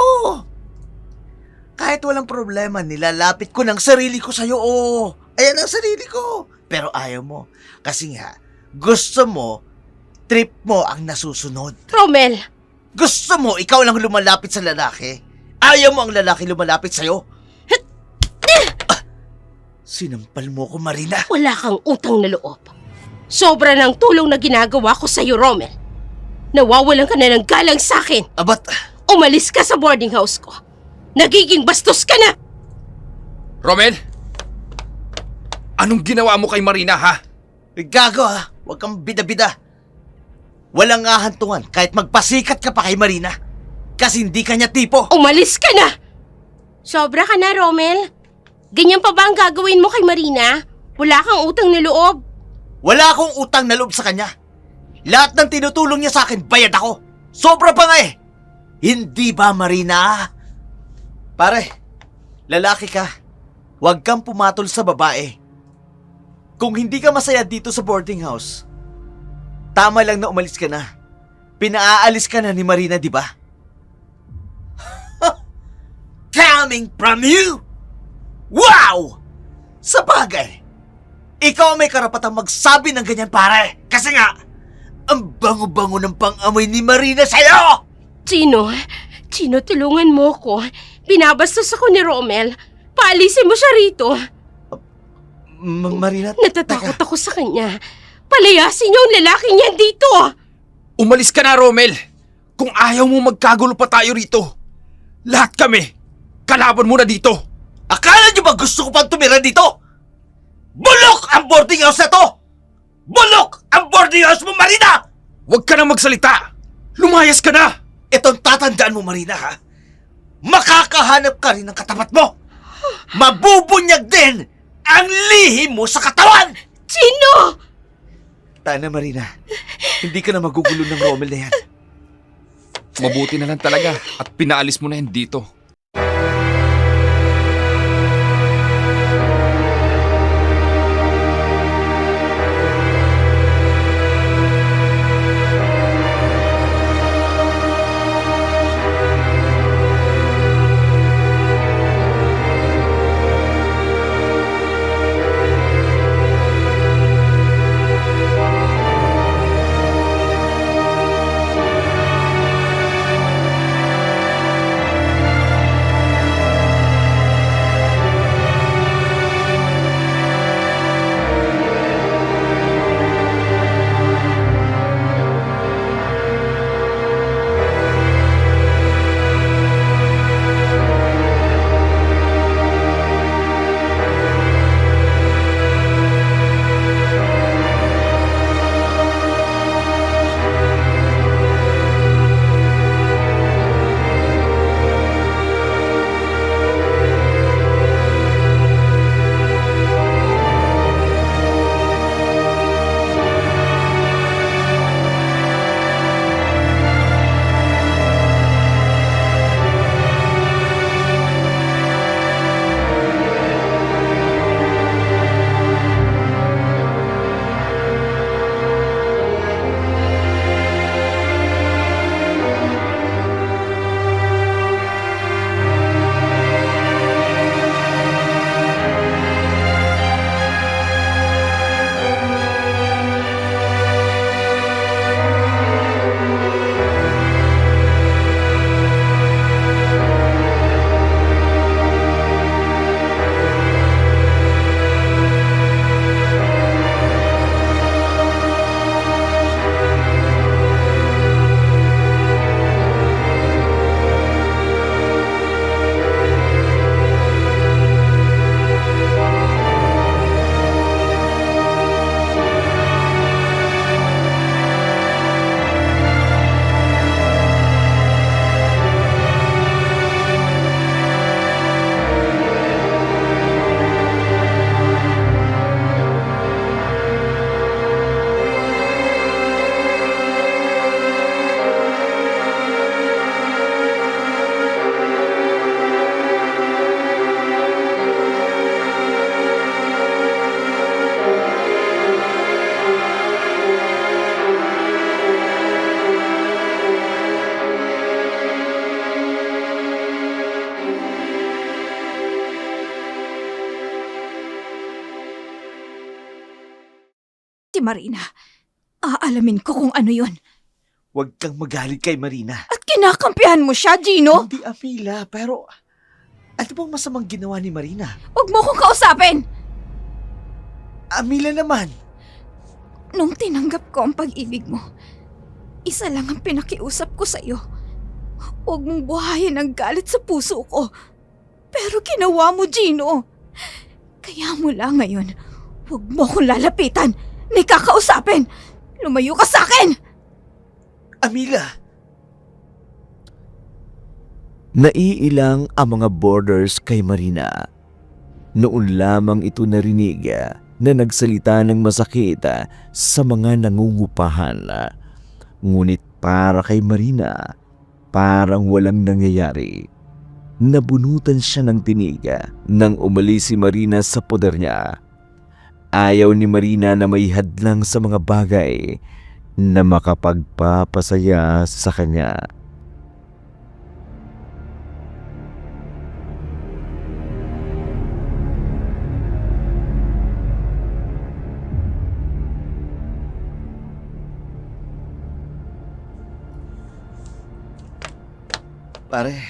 Kahit walang problema, nilalapit ko ng sarili ko sa'yo, oo. Ayan ang sarili ko. Pero ayaw mo. Kasi nga, gusto mo, trip mo ang nasusunod. Romel, Gusto mo, ikaw lang lumalapit sa lalaki. Ayaw mo ang lalaki lumalapit sa'yo. Sinampal mo ko, Marina. wala kang utang na loob. Sobra ng tulong na ginagawa ko sa'yo, Romel. Nawawalan ka na ng galang sa akin. Abat, Umalis ka sa boarding house ko. Nagiging bastos ka na! Romel! Anong ginawa mo kay Marina, ha? gago ha. Huwag kang bida-bida. Walang ahantungan kahit magpasikat ka pa kay Marina. Kasi hindi kanya tipo. Umalis ka na! Sobra ka na, Romel. Ganyan pa ba ang gagawin mo kay Marina? Wala kang utang na loob. Wala akong utang na loob sa kanya. Lahat ng tinutulong niya sa akin, bayad ako. Sobra pa nga eh. Hindi ba, Marina? Pare, lalaki ka. Huwag kang pumatol sa babae. Kung hindi ka masaya dito sa boarding house, tama lang na umalis ka na. Pinaaalis ka na ni Marina, di ba? Coming from you? Wow! Sa bagay, ikaw ang may karapatang magsabi ng ganyan, pare. Kasi nga, ang bango-bango ng pang-amoy ni Marina sa'yo! Chino, tulungan mo ko. Binabastos ako ni Romel. Paalisin mo siya rito. Marina, Natatakot ako sa kanya. Palayasin niyo ang lalaki niya dito. Umalis ka na, Romel! Kung ayaw mo magkagulo pa tayo rito, lahat kami, kalaban mo na dito! Akala niyo ba gusto ko pang tumira dito? Bulok ang boarding house na to! Bulok ang boarding house mo, Marina! Huwag ka na magsalita! Lumayas ka na! Itong tatandaan mo, Marina, ha? Makakahanap ka rin ng katapat mo! Mabubunyag din ang lihim mo sa katawan! Chino! Tana, Marina. Hindi ka na magugulo ng Romel na yan. Mabuti na lang talaga at pinaalis mo na yan dito. si Marina. Aalamin ko kung ano yon. Huwag kang magalit kay Marina. At kinakampihan mo siya, Gino? Hindi, Amila, pero ano bang masamang ginawa ni Marina? Huwag mo kong kausapin! Amila naman! Nung tinanggap ko ang pag-ibig mo, isa lang ang pinakiusap ko sa'yo. Huwag mong buhayin ang galit sa puso ko. Pero ginawa mo, Gino. Kaya mula ngayon, huwag mo akong lalapitan. May kakausapin. Lumayo ka sa akin! Amila! Naiilang ang mga boarders kay Marina. Noon lamang ito narinig na nagsalita ng masakit sa mga nangungupahan. Ngunit para kay Marina, parang walang nangyayari. Nabunutan siya ng tinig nang umalis si Marina sa poder niya. Ayaw ni Marina na may hadlang sa mga bagay na makapagpapasaya sa kanya. Pare,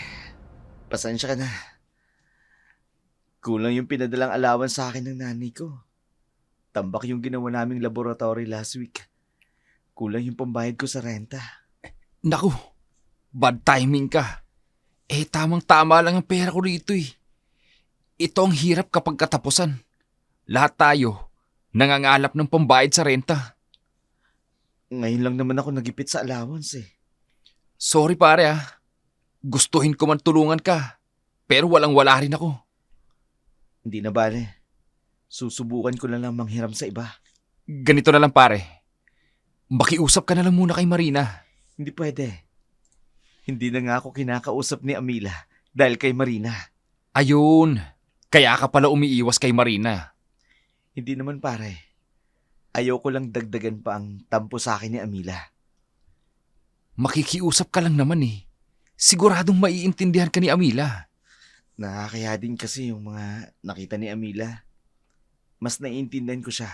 pasensya ka na. Kulang yung pinadalang alawan sa akin ng nanay ko. Tambak yung ginawa naming laboratory last week. Kulang yung pambayad ko sa renta. Naku, bad timing ka. Tamang-tama lang ang pera ko rito eh. Ito ang hirap kapag katapusan. Lahat tayo, nangangalap ng pambayad sa renta. Ngayon lang naman ako nagipit sa allowance eh. Sorry pare ah. Gustuhin ko man tulungan ka, pero walang-wala rin ako. Hindi na bale. Susubukan ko lang manghiram sa iba. Ganito na lang pare. Makiusap ka na lang muna kay Marina. Hindi pwede. Hindi na nga ako kinakausap ni Amila dahil kay Marina. Ayun, kaya ka pala umiiwas kay Marina. Hindi naman pare. Ayaw ko lang dagdagan pa ang tampo sa akin ni Amila. Makikiusap ka lang naman eh. Siguradong maiintindihan ka ni Amila. Nakakaya din kasi yung mga nakita ni Amila. Mas naiintindihan ko siya.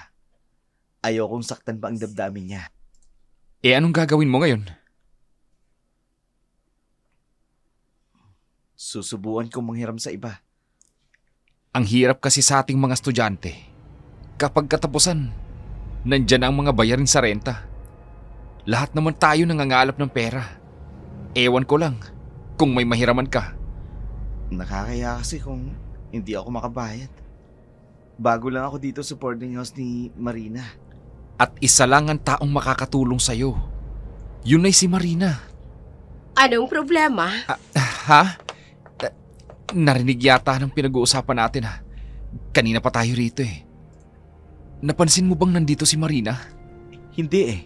Ayaw kong saktan pa ang damdamin niya. Anong gagawin mo ngayon? Susubukan kong manghiram sa iba. Ang hirap kasi sa ating mga estudyante. Kapag katapusan, nandyan ang mga bayarin sa renta. Lahat naman tayo nangangalap ng pera. Ewan ko lang kung may mahiraman ka. Nakakaya kasi kung hindi ako makabayad. Bago lang ako dito sa boarding house ni Marina. At isa lang ang taong makakatulong sa'yo. Yun ay si Marina. Anong problema? Ha? Narinig yata ng pinag-uusapan natin ha. Kanina pa tayo rito eh. Napansin mo bang nandito si Marina? Hindi eh.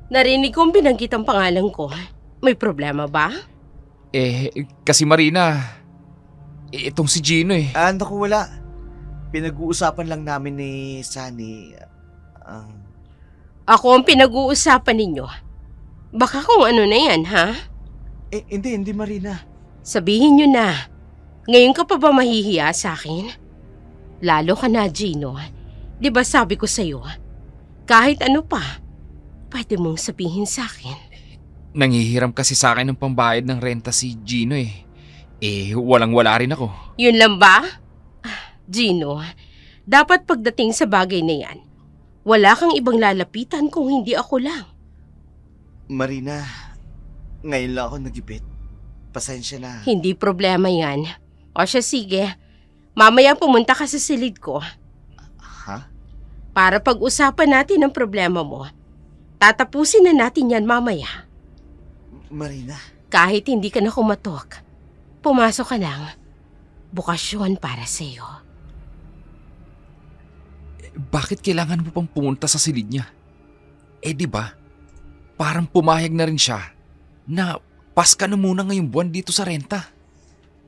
Narinig kong binanggit ang pangalan ko. May problema ba? Kasi Marina, itong si Gino eh. Naku, wala. Pinag-uusapan lang namin ni Sunny. Ako ang pinag-uusapan ninyo. Baka kung ano na yan, ha? Hindi Marina. Sabihin nyo na. Ngayon ka pa ba mahihiya sa akin? Lalo ka na, Gino. Di ba sabi ko sa'yo, kahit ano pa, pwede mong sabihin sa akin. Nangihiram kasi sa akin ng pambayad ng renta si Gino eh. Walang-wala rin ako. Yun lang ba? Gino, dapat pagdating sa bagay na yan, wala kang ibang lalapitan kung hindi ako lang. Marina, ngayon lang ako nagipit. Pasensya na. Hindi problema yan. O siya sige, mamaya pumunta ka sa silid ko Ha? para pag-usapan natin ang problema mo. Tatapusin na natin yan mamaya. Marina? Kahit hindi ka na kumatok, pumasok ka lang. Bukas yun para sa'yo. Bakit kailangan mo pang pumunta sa silid niya? Di ba? Parang pumayag na rin siya na pas ka na muna ngayong buwan dito sa renta.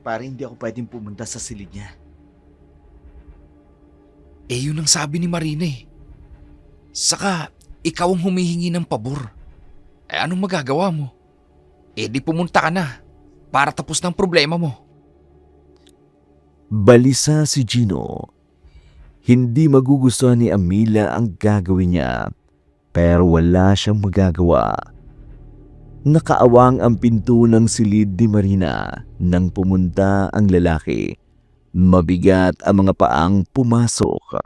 Para hindi ako pwedeng pumunta sa silid niya. Yun ang sabi ni Marina eh. Saka, ikaw ang humihingi ng pabor. Anong magagawa mo? Di pumunta ka na para tapos ng problema mo. Balisa si Gino. Hindi magugustuhan ni Amila ang gagawin niya, pero wala siyang magagawa. Nakaawang ang pinto ng silid ni Marina nang pumunta ang lalaki. Mabigat ang mga paang pumasok.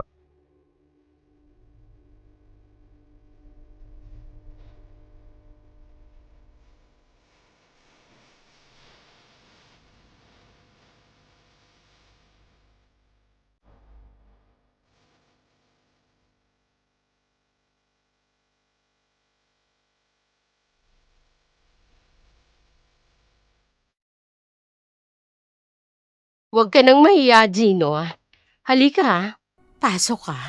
Huwag ka nang mahiya, Gino. Halika, pasok ka.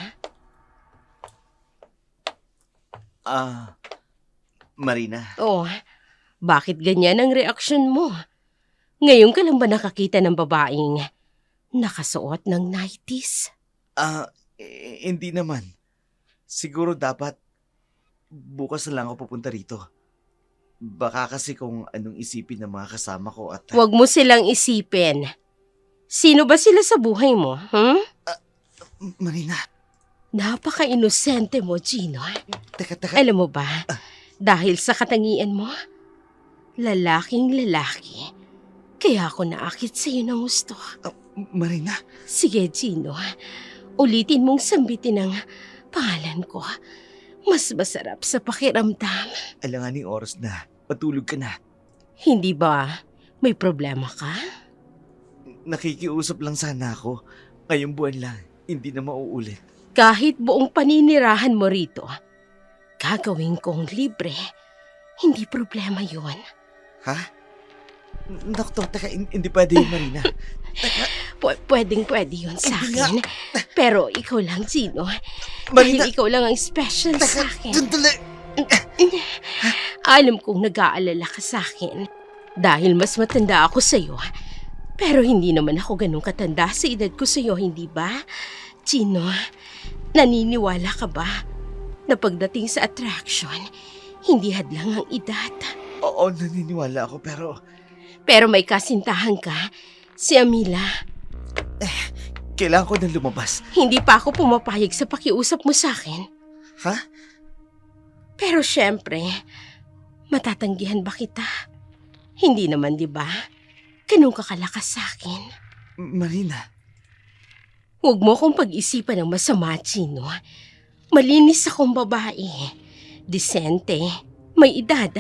Marina, Oh, bakit ganyan ang reaksyon mo? Ngayon ka lang ba nakakita ng babaeng nakasuot ng nighties? hindi naman. Siguro dapat bukas na lang ako pupunta rito. Baka kasi kung anong isipin ng mga kasama ko at... Huwag mo silang isipin. Sino ba sila sa buhay mo? Marina, Napaka-inosente mo, Gino. teka. Alam mo ba, dahil sa katangian mo, lalaking lalaki, kaya ako naakit sa'yo ng gusto. Marina, Sige, Gino, ulitin mong sambitin ang pangalan ko. Mas masarap sa pakiramdam. alanganing oras na. Patulog ka na. Hindi ba may problema ka? Nakikiusap lang sana ako. Ngayong buwan lang, hindi na mauulit. Kahit buong paninirahan mo rito, gagawin kong libre. Hindi problema yon. Ha? Doktor, teka, hindi pwede yun, Marina. Pwedeng-pwede yun sa Hindi nga. akin. Pero ikaw lang, Gino. Marina, Dahil ikaw lang ang special sa akin. sandali. Alam kong nag-aalala ka sa akin. Dahil mas matanda ako sa'yo. Pero hindi naman ako ganun katanda sa edad ko sa'yo, hindi ba? Gino, naniniwala ka ba na pagdating sa attraction, hindi hadlang ang edad? Oo, naniniwala ako, Pero may kasintahan ka, si Amila. kailangan ko na lumabas. Hindi pa ako pumapayag sa pakiusap mo sa akin. Ha? Pero syempre, matatanggihan ba kita? Hindi naman, di ba? Ganun ka kalakas sa akin. Marina, Huwag mo akong pag-isipan ng masama, Chino. Malinis akong babae. Disente, may edad.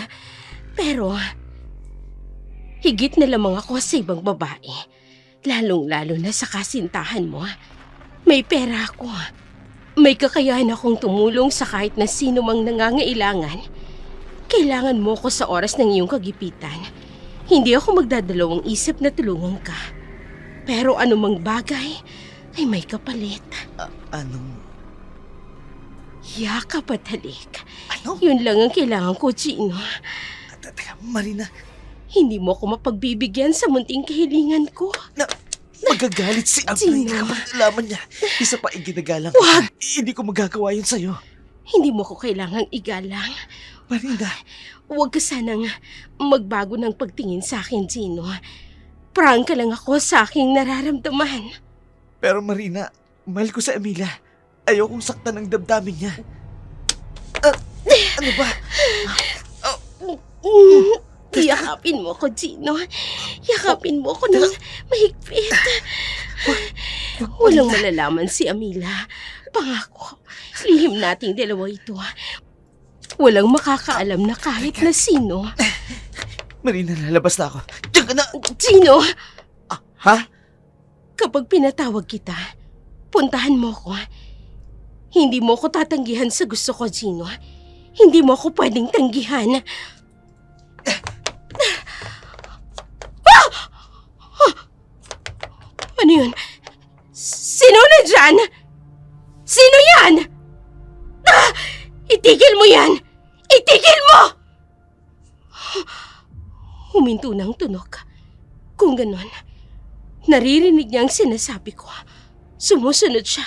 Pero, higit na lamang ako sa ibang babae. Lalong-lalo na sa kasintahan mo. May pera ako. May kakayahan akong tumulong sa kahit na sino mang nangangailangan. Kailangan mo ko sa oras ng iyong kagipitan. Hindi ako magdadalawang isip na tulungan ka. Pero anumang bagay ay may kapalit. anong... Yakap at halik. Ano? Yun lang ang kailangan ko, Gino. Teka, Marina, Hindi mo ako mapagbibigyan sa munting kahilingan ko. magagalit si Abray Gino. kapag nalaman niya. Isa pa iginagalang Wag! Hindi ko magagawa yun sa'yo. Hindi mo ko kailangang igalang. Marina, Huwag ka sanang magbago ng pagtingin sa akin, Gino. Prang ka lang ako sa aking nararamdaman. pero Marina, mahal ko sa Emilia. Ayokong saktan ng damdamin niya. Ano ba? Yakapin mo ko, Gino. Yakapin mo ko ng mahigpit. Walang malalaman si Amila. Pangako, lihim nating dalawa ito. Walang makakaalam na kahit na sino. Marina, lalabas na ako. Diyan ka na! Gino, Ha? kapag pinatawag kita, puntahan mo ko. Hindi mo ko tatanggihan sa gusto ko, Gino. Hindi mo ko pwedeng tanggihan. Ano yun? Sino na dyan? Sino yan? Itigil mo yan! Itigil mo! Huminto ng tunog. Kung ganon, naririnig niya ang sinasabi ko. Sumusunod siya.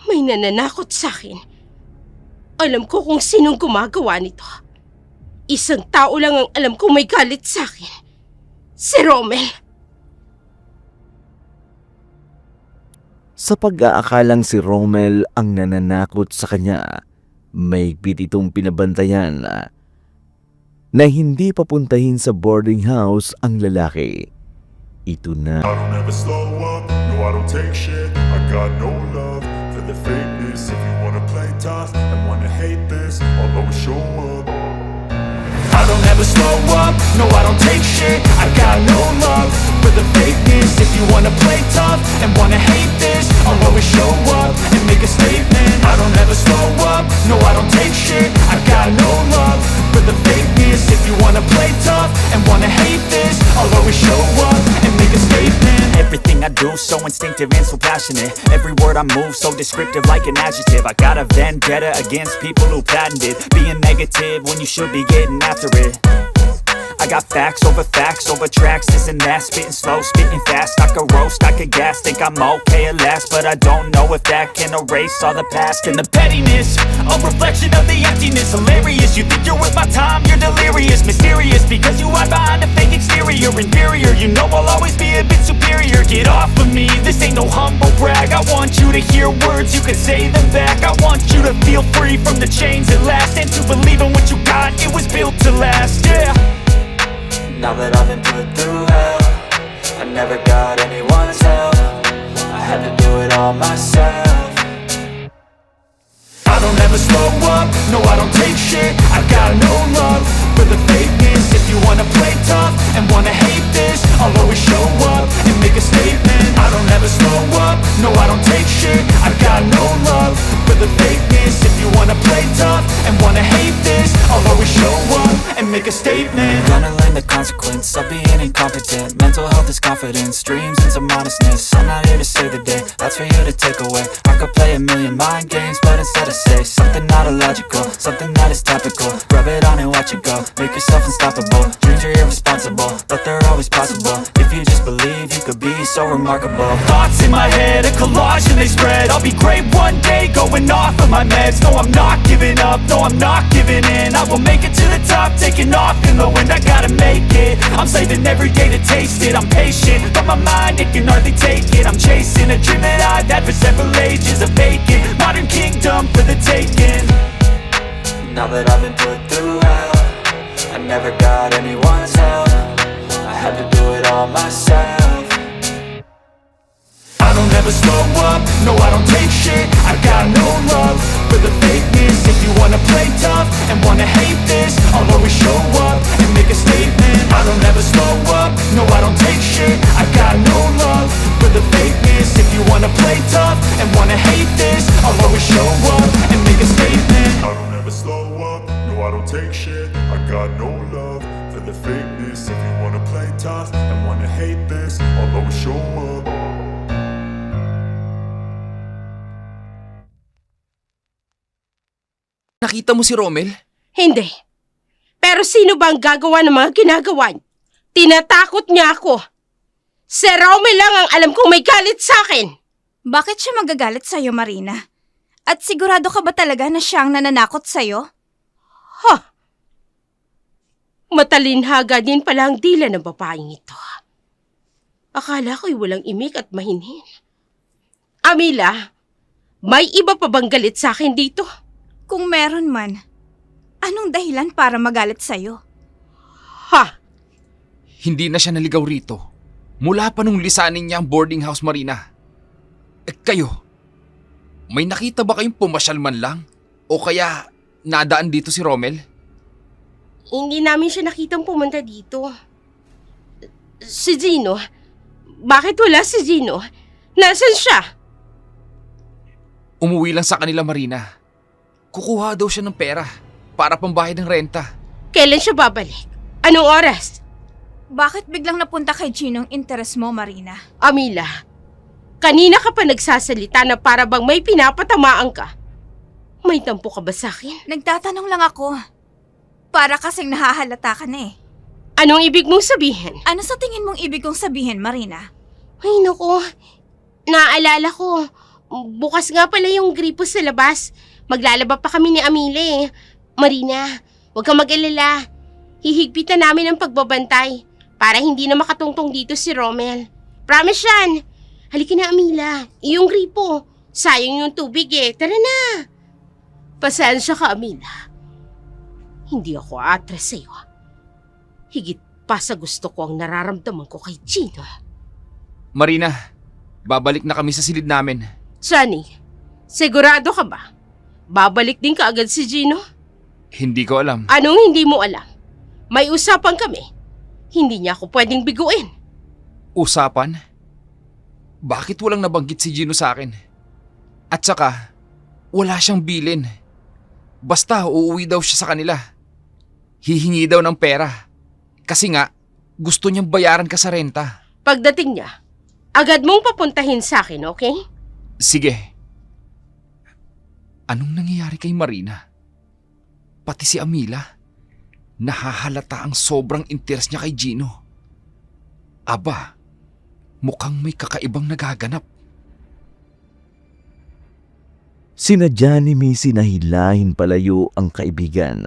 May nananakot sa akin. Alam ko kung sinong gumagawa nito. Isang tao lang ang alam kong may galit sa akin. Si Rommel. Sa pag-aakalang si Romel ang nananakot sa kanya, mahigpit itong pinabantayan na hindi papuntahin sa boarding house ang lalaki. Ito na. I don't ever slow up, no I don't take shit. I got no love for the fakeness. If you wanna play tough and wanna hate this, I'll always show up. I don't ever slow up, no I don't take shit. I got no love for the fakeness. If you wanna play tough and wanna hate this, I'll always show up and make a statement. I don't ever slow up, no I don't take shit. I got no love for the fakeness. If you wanna play tough and wanna hate this, I'll always show up and make a statement. Everything I do so instinctive and so passionate. Every word I move so descriptive like an adjective. I got a vendetta against people who patented being negative when you should be getting after it. I got facts over tracks, this and that. Spitting slow, spitting fast. I could roast, I could gas. Think I'm okay at last, but I don't know if that can erase all the past. And the pettiness, a reflection of the emptiness. Hilarious, you think you're worth my time, you're delirious. Mysterious, because you hide behind a fake exterior. Inferior, you know I'll always be a bit superior. Get off of me, this ain't no humble brag. I want you to hear words, you can say them back. I want you to feel free from the chains at last, and to believe in what you got, it was built to last, yeah. Now that I've been put through hell, I never got anyone's help. I had to do it all myself. I don't ever slow up, no I don't take shit. I got no love for the fakeness. If you wanna play tough and wanna hate this, I'll always show up and make a statement. I don't ever slow up, no I don't take shit. I got no love for the fakeness. If you wanna play tough and wanna hate this, I'll always show up and make a statement. Gonna learn the consequence of being incompetent. Mental health is confidence, dreams and some modestness. I'm not here to save the day, that's for you to take away. I could play a million mind games, but instead I say something not illogical, something that is topical. Rub it on and watch it go, make yourself unstoppable. Dreams are irresponsible, but they're always possible. If you just believe, you could be so remarkable. Thoughts in my head, a collage and they spread. I'll be great one day, going off of my meds. No, I'm not giving up, no, I'm not giving in. I will make it to the top, taking off in the wind. I gotta make it, I'm saving every day to taste it. I'm patient, but my mind, it can hardly take it. I'm chasing a dream that I've had for several ages. A vacant, modern kingdom for the taking. Now that I've been put through hell, I never got anyone's help. I had to do it all myself. I don't ever slow up, no I don't take shit. I got no love for the fakeness. If you wanna play tough and wanna hate this, I'll always show up and make a statement. I don't ever slow up, no I don't take shit. I got no love for the fakeness. If you wanna play tough and wanna hate this, I'll always show up and make a statement. I don't ever slow up, no I don't take shit. I got no love for the fakeness. If you wanna play tough and wanna hate this, I'll always show up. Nakita mo si Romel? Hindi. Pero sino ba ang gagawa ng mga ginagawa niya? Tinatakot niya ako. Si Romel lang ang alam kong may galit sa akin. Bakit siya magagalit sa'yo, Marina? At sigurado ka ba talaga na siya ang nananakot sa'yo? Matalinhaga din pala ang dila ng babaeng ito. Akala ko'y walang imik at mahinhin. Amila, may iba pa bang galit sa akin dito? Kung meron man, anong dahilan para magalit sa'yo? Hindi na siya naligaw rito. Mula pa nung lisanin niya ang boarding house, Marina. Kayo, may nakita ba kayong pumasyal man lang? O kaya nadaan dito si Romel? Hindi namin siya nakitang pumunta dito. Si Gino? Bakit wala si Gino? Nasaan siya? Umuwi lang sa kanila, Marina. Kukuha daw siya ng pera para pambayad ng renta. Kailan siya babalik? Anong oras? Bakit biglang napunta kay Gino ang interes mo, Marina? Amila, kanina ka pa nagsasalita na para bang may pinapatamaan ka. May tampo ka ba sa akin? Nagtatanong lang ako. Para kasing nahahalata ka na eh. Anong ibig mong sabihin? Ano sa tingin mong ibig kong sabihin, Marina? Ay naku, naaalala ko. Bukas nga pala yung gripo sa labas. Maglalaba pa kami ni Amila eh. Marina, huwag kang mag-alala. Hihigpitan namin ang pagbabantay para hindi na makatungtong dito si Romel. Promise yan. Halika na, Amila. Iyong gripo. Sayang yung tubig eh. Tara na. Pasensya ka, Amila. Hindi ako atras sa'yo. Higit pa sa gusto ko ang nararamdaman ko kay Gino. Marina, babalik na kami sa silid namin. Johnny, sigurado ka ba? Babalik din ka agad si Gino? Hindi ko alam. Anong hindi mo alam? May usapan kami. Hindi niya ako pwedeng biguin. Usapan? Bakit walang nabanggit si Gino sa akin? At saka, wala siyang bilin. Basta uuwi daw siya sa kanila. Hihingi daw ng pera. Kasi nga, gusto niyang bayaran ka sa renta. Pagdating niya, agad mong papuntahin sa akin, okay? Sige. Anong nangyayari kay Marina? Pati si Amila, nahahalata ang sobrang interes niya kay Gino. Aba, mukhang may kakaibang nagaganap. Sinadya ni Missy na hilahin palayo ang kaibigan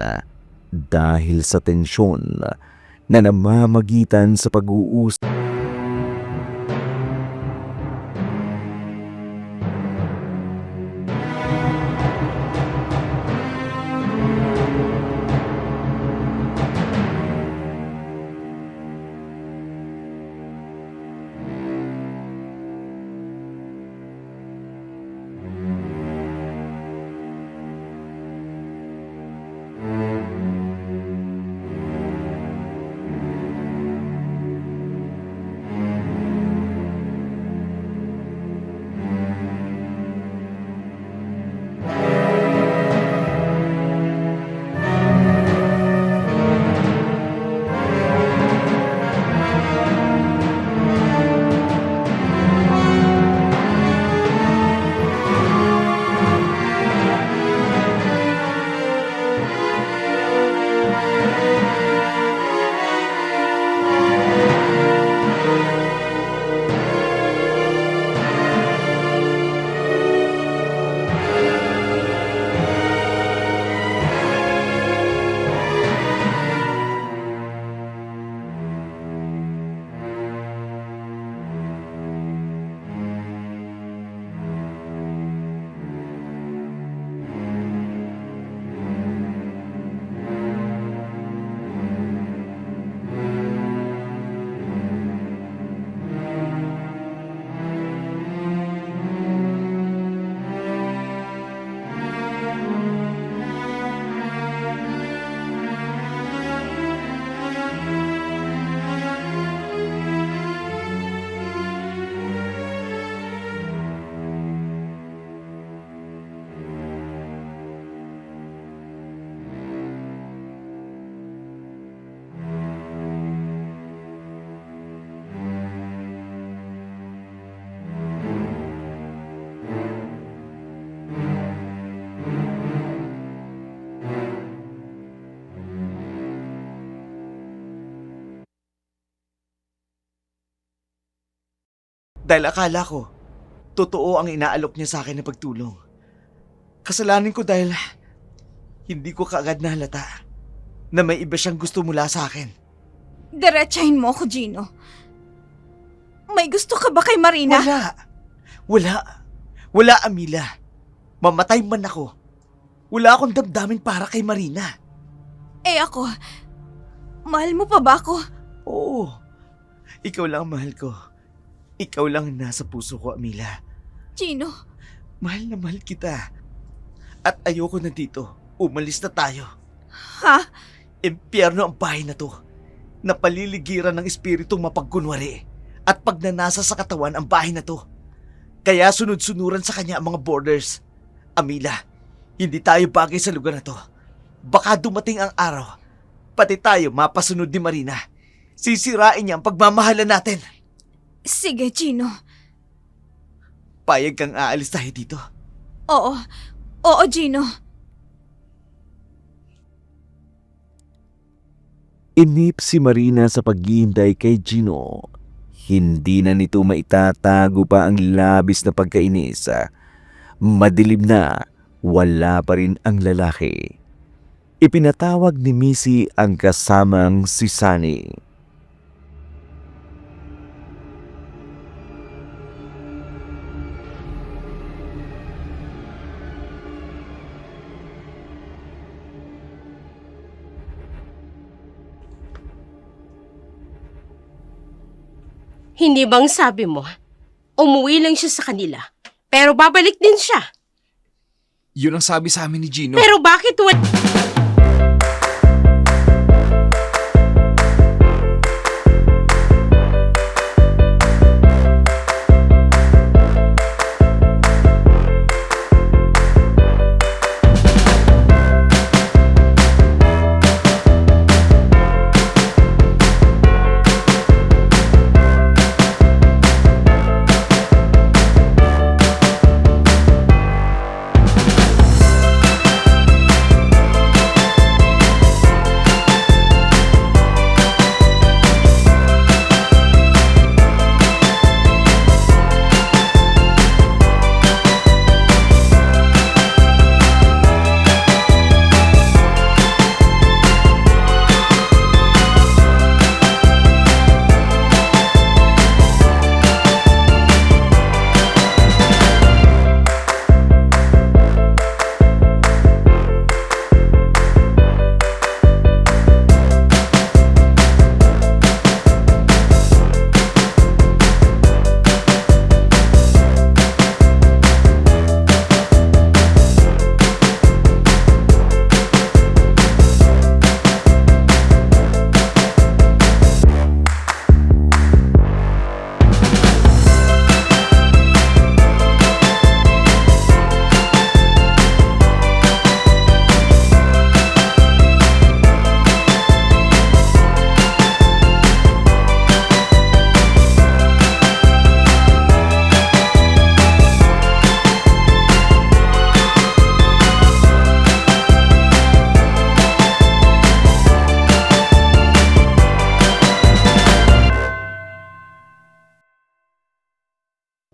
dahil sa tensyon na namamagitan sa pag-uusap. Dahil akala ko, totoo ang inaalok niya sa akin na pagtulong. Kasalanan ko dahil hindi ko kaagad nahalata na may iba siyang gusto mula sa akin. Diretsahin mo ako, Gino. May gusto ka ba kay Marina? Wala, Amila. Mamatay man ako. Wala akong damdamin para kay Marina. Eh ako, mahal mo pa ba ako? Oo, ikaw lang ang mahal ko. Ikaw lang ang nasa puso ko, Amila. Gino, Mahal na mahal kita. At ayoko na dito. Umalis na tayo. ha? Impyerno ang bahay na to. Napaliligiran ng espiritong mapagkunwari at pagnanasa sa katawan ang bahay na to. Kaya sunod-sunuran sa kanya ang mga borders. Amila, hindi tayo bagay sa lugar na to. Baka dumating ang araw, pati tayo mapasunod ni Marina. Sisirain niya ang pagmamahalan natin. Sige, Gino. Payag kang aalis tayo dito. Oo, Gino. Inip si Marina sa paghihintay kay Gino. Hindi na nito maitatago pa ang labis na pagkainis. Madilim na, wala pa rin ang lalaki. Ipinatawag ni Missy ang kasamang si Sunny. Hindi bang sabi mo, umuwi lang siya sa kanila, pero babalik din siya? Yun ang sabi sa amin ni Gino. Pero bakit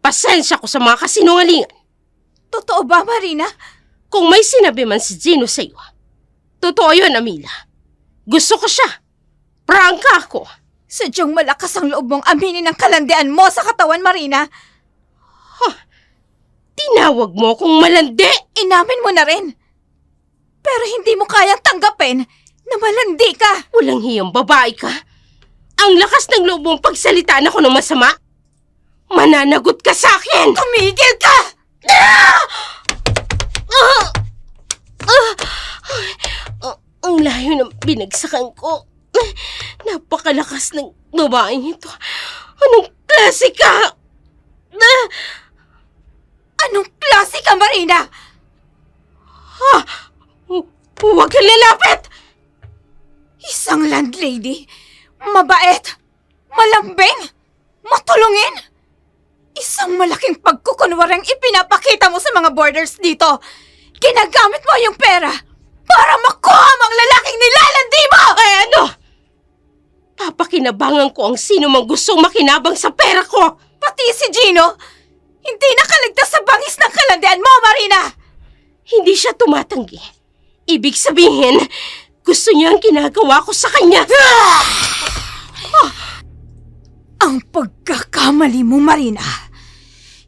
pasensya ko sa mga kasinungalingan? Totoo ba, Marina? Kung may sinabi man si Gino sa'yo, totoo yun, Amila. Gusto ko siya. Prangka ako. Sadyang malakas ang loob mong aminin ang kalandian mo sa katawan, Marina. Tinawag mo akong malandi. Inamin mo na rin. Pero hindi mo kayang tanggapin na malandi ka. Walang hiyang babae ka. Ang lakas ng loob mong pagsalitaan ako ng masama. Mananagot ka sa akin! Tumigil ka! Ang layo ng binagsakan ko. Napakalakas ng babaeng ito. Anong klase ka? Anong klase ka, Marina? Huwag kang lalapit! Isang landlady, mabait, malambing, matulungin. Isang malaking pagkukunwarang ipinapakita mo sa mga boarders dito. Ginagamit mo yung pera para makuha mo ang lalaking nilalandi mo! Ay ano? Papakinabangan ko ang sino mang gustong makinabang sa pera ko. Pati si Gino, hindi nakaligtas sa bangis ng kalandian mo, Marina! Hindi siya tumatanggi. Ibig sabihin, gusto niya ang ginagawa ko sa kanya. Ang pagkakamali mo, Marina,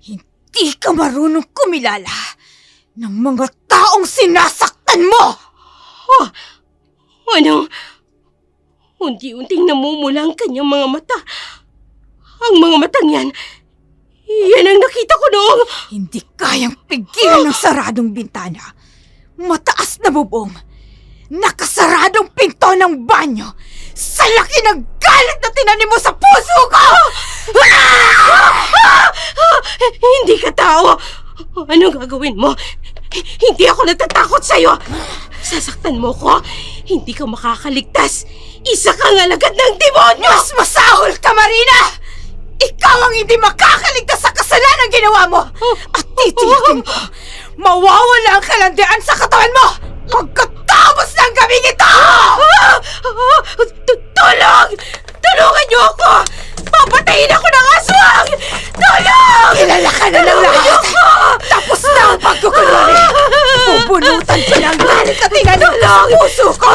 hindi ka marunong kumilala ng mga taong sinasaktan mo! Anong? Unti-unting namumula ang kanyang mga mata. Ang mga matang yan, yan ang nakita ko noong... Hindi kayang pigilan ng saradong bintana, mataas na bubong, nakasaradong pinto ng banyo, sa laki ng galit na tinanim mo sa puso ko! Hindi ka tao! Anong gagawin mo? Hindi ako natatakot sa'yo! Sasaktan mo ko, hindi ka makakaligtas. Isa kang alagad ng demonyo! Mas masahol ka, Marina! Ikaw ang hindi makakaligtas sa kasalanan ginawa mo! At titiyakin ko, mawawala ang kalandian sa katawan mo pagkatapos ng gabing ito! Tulong! Tulungan niyo ako! Papatayin ako ng aswang! Tulong! Kilala ka na ng lahat! Tapos na ang pagkukunwari! Bubunutan ko ng galit na tinanim ko sa puso ko!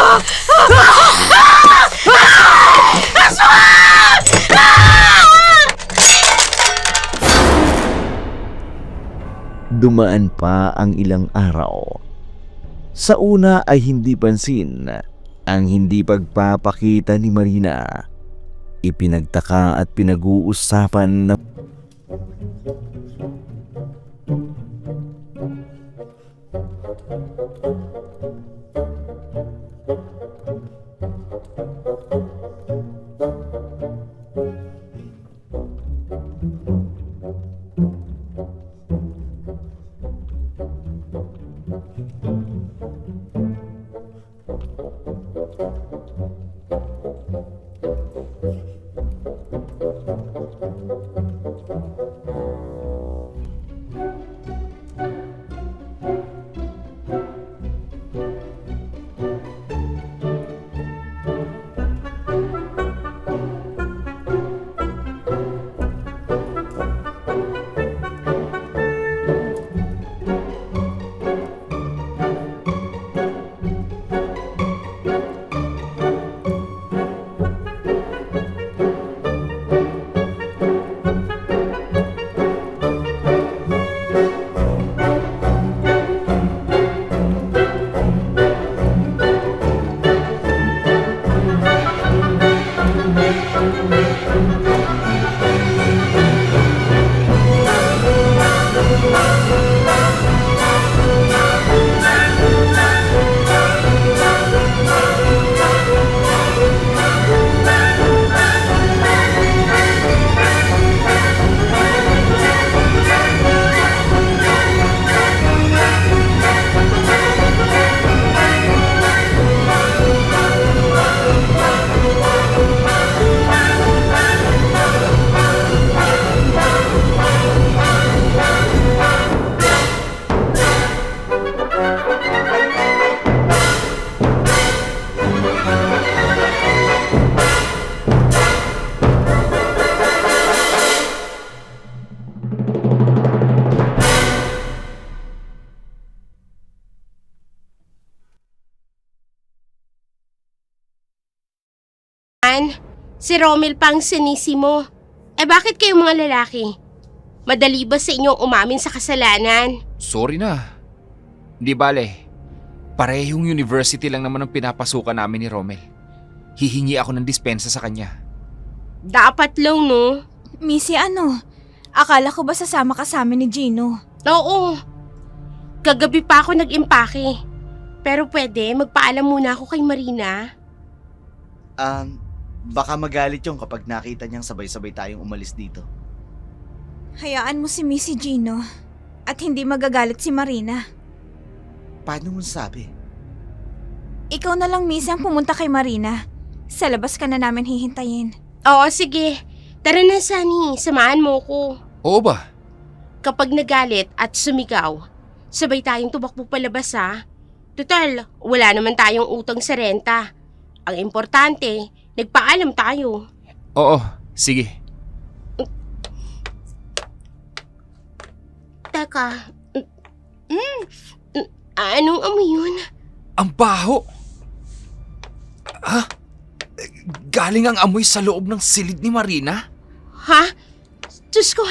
Dumaan pa ang ilang araw. Sa una ay hindi pansin ang hindi pagpapakita ni Marina. ipinagtaka at pinag-uusapan ng Si Romel pang sinisi mo. Bakit kayong mga lalaki? Madali ba sa inyong umamin sa kasalanan? Sorry na. Di bale. Parehong university lang naman ang pinapasukan namin ni Romel. Hihingi ako ng dispensa sa kanya. Dapat lang, no? Missy, akala ko ba sasama ka sa amin ni Gino? Oo. Kagabi pa ako nag-impake. Pero pwede, magpaalam muna ako kay Marina. Baka magalit yung kapag nakita niyang sabay-sabay tayong umalis dito. Hayaan mo si Missy, Gino. At hindi magagalit si Marina. Paano mo sabi? Ikaw na lang, Missy, ang pumunta kay Marina. Sa labas ka na namin hihintayin. Oo, sige. Tara na, Sunny. Samahan mo ko. Oo ba? Kapag nagalit at sumigaw, sabay tayong tumakbo palabas, ha? Total, wala naman tayong utang sa renta. Ang importante, nagpaalam tayo. Oo, sige. Teka, anong amoy yun? Ang baho! Ha? Galing ang amoy sa loob ng silid ni Marina? Ha? Diyos ko,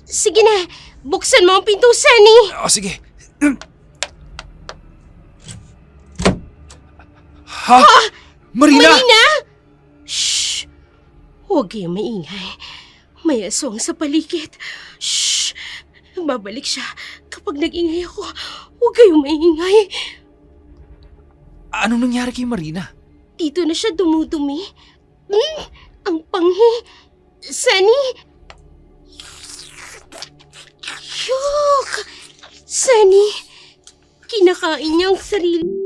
sige na, buksan mo ang pinto, Sunny. O sige. Ha? Marina! Marina! Shh! Huwag kayong maingay. May aswang sa paligid. Shh! Babalik siya kapag nag-ingay ako. Huwag kayong maingay. Anong nangyari kay Marina? Dito na siya dumudumi. Ang panghi. Sunny! Yuck! Sunny! Kinakain niya ang sarili.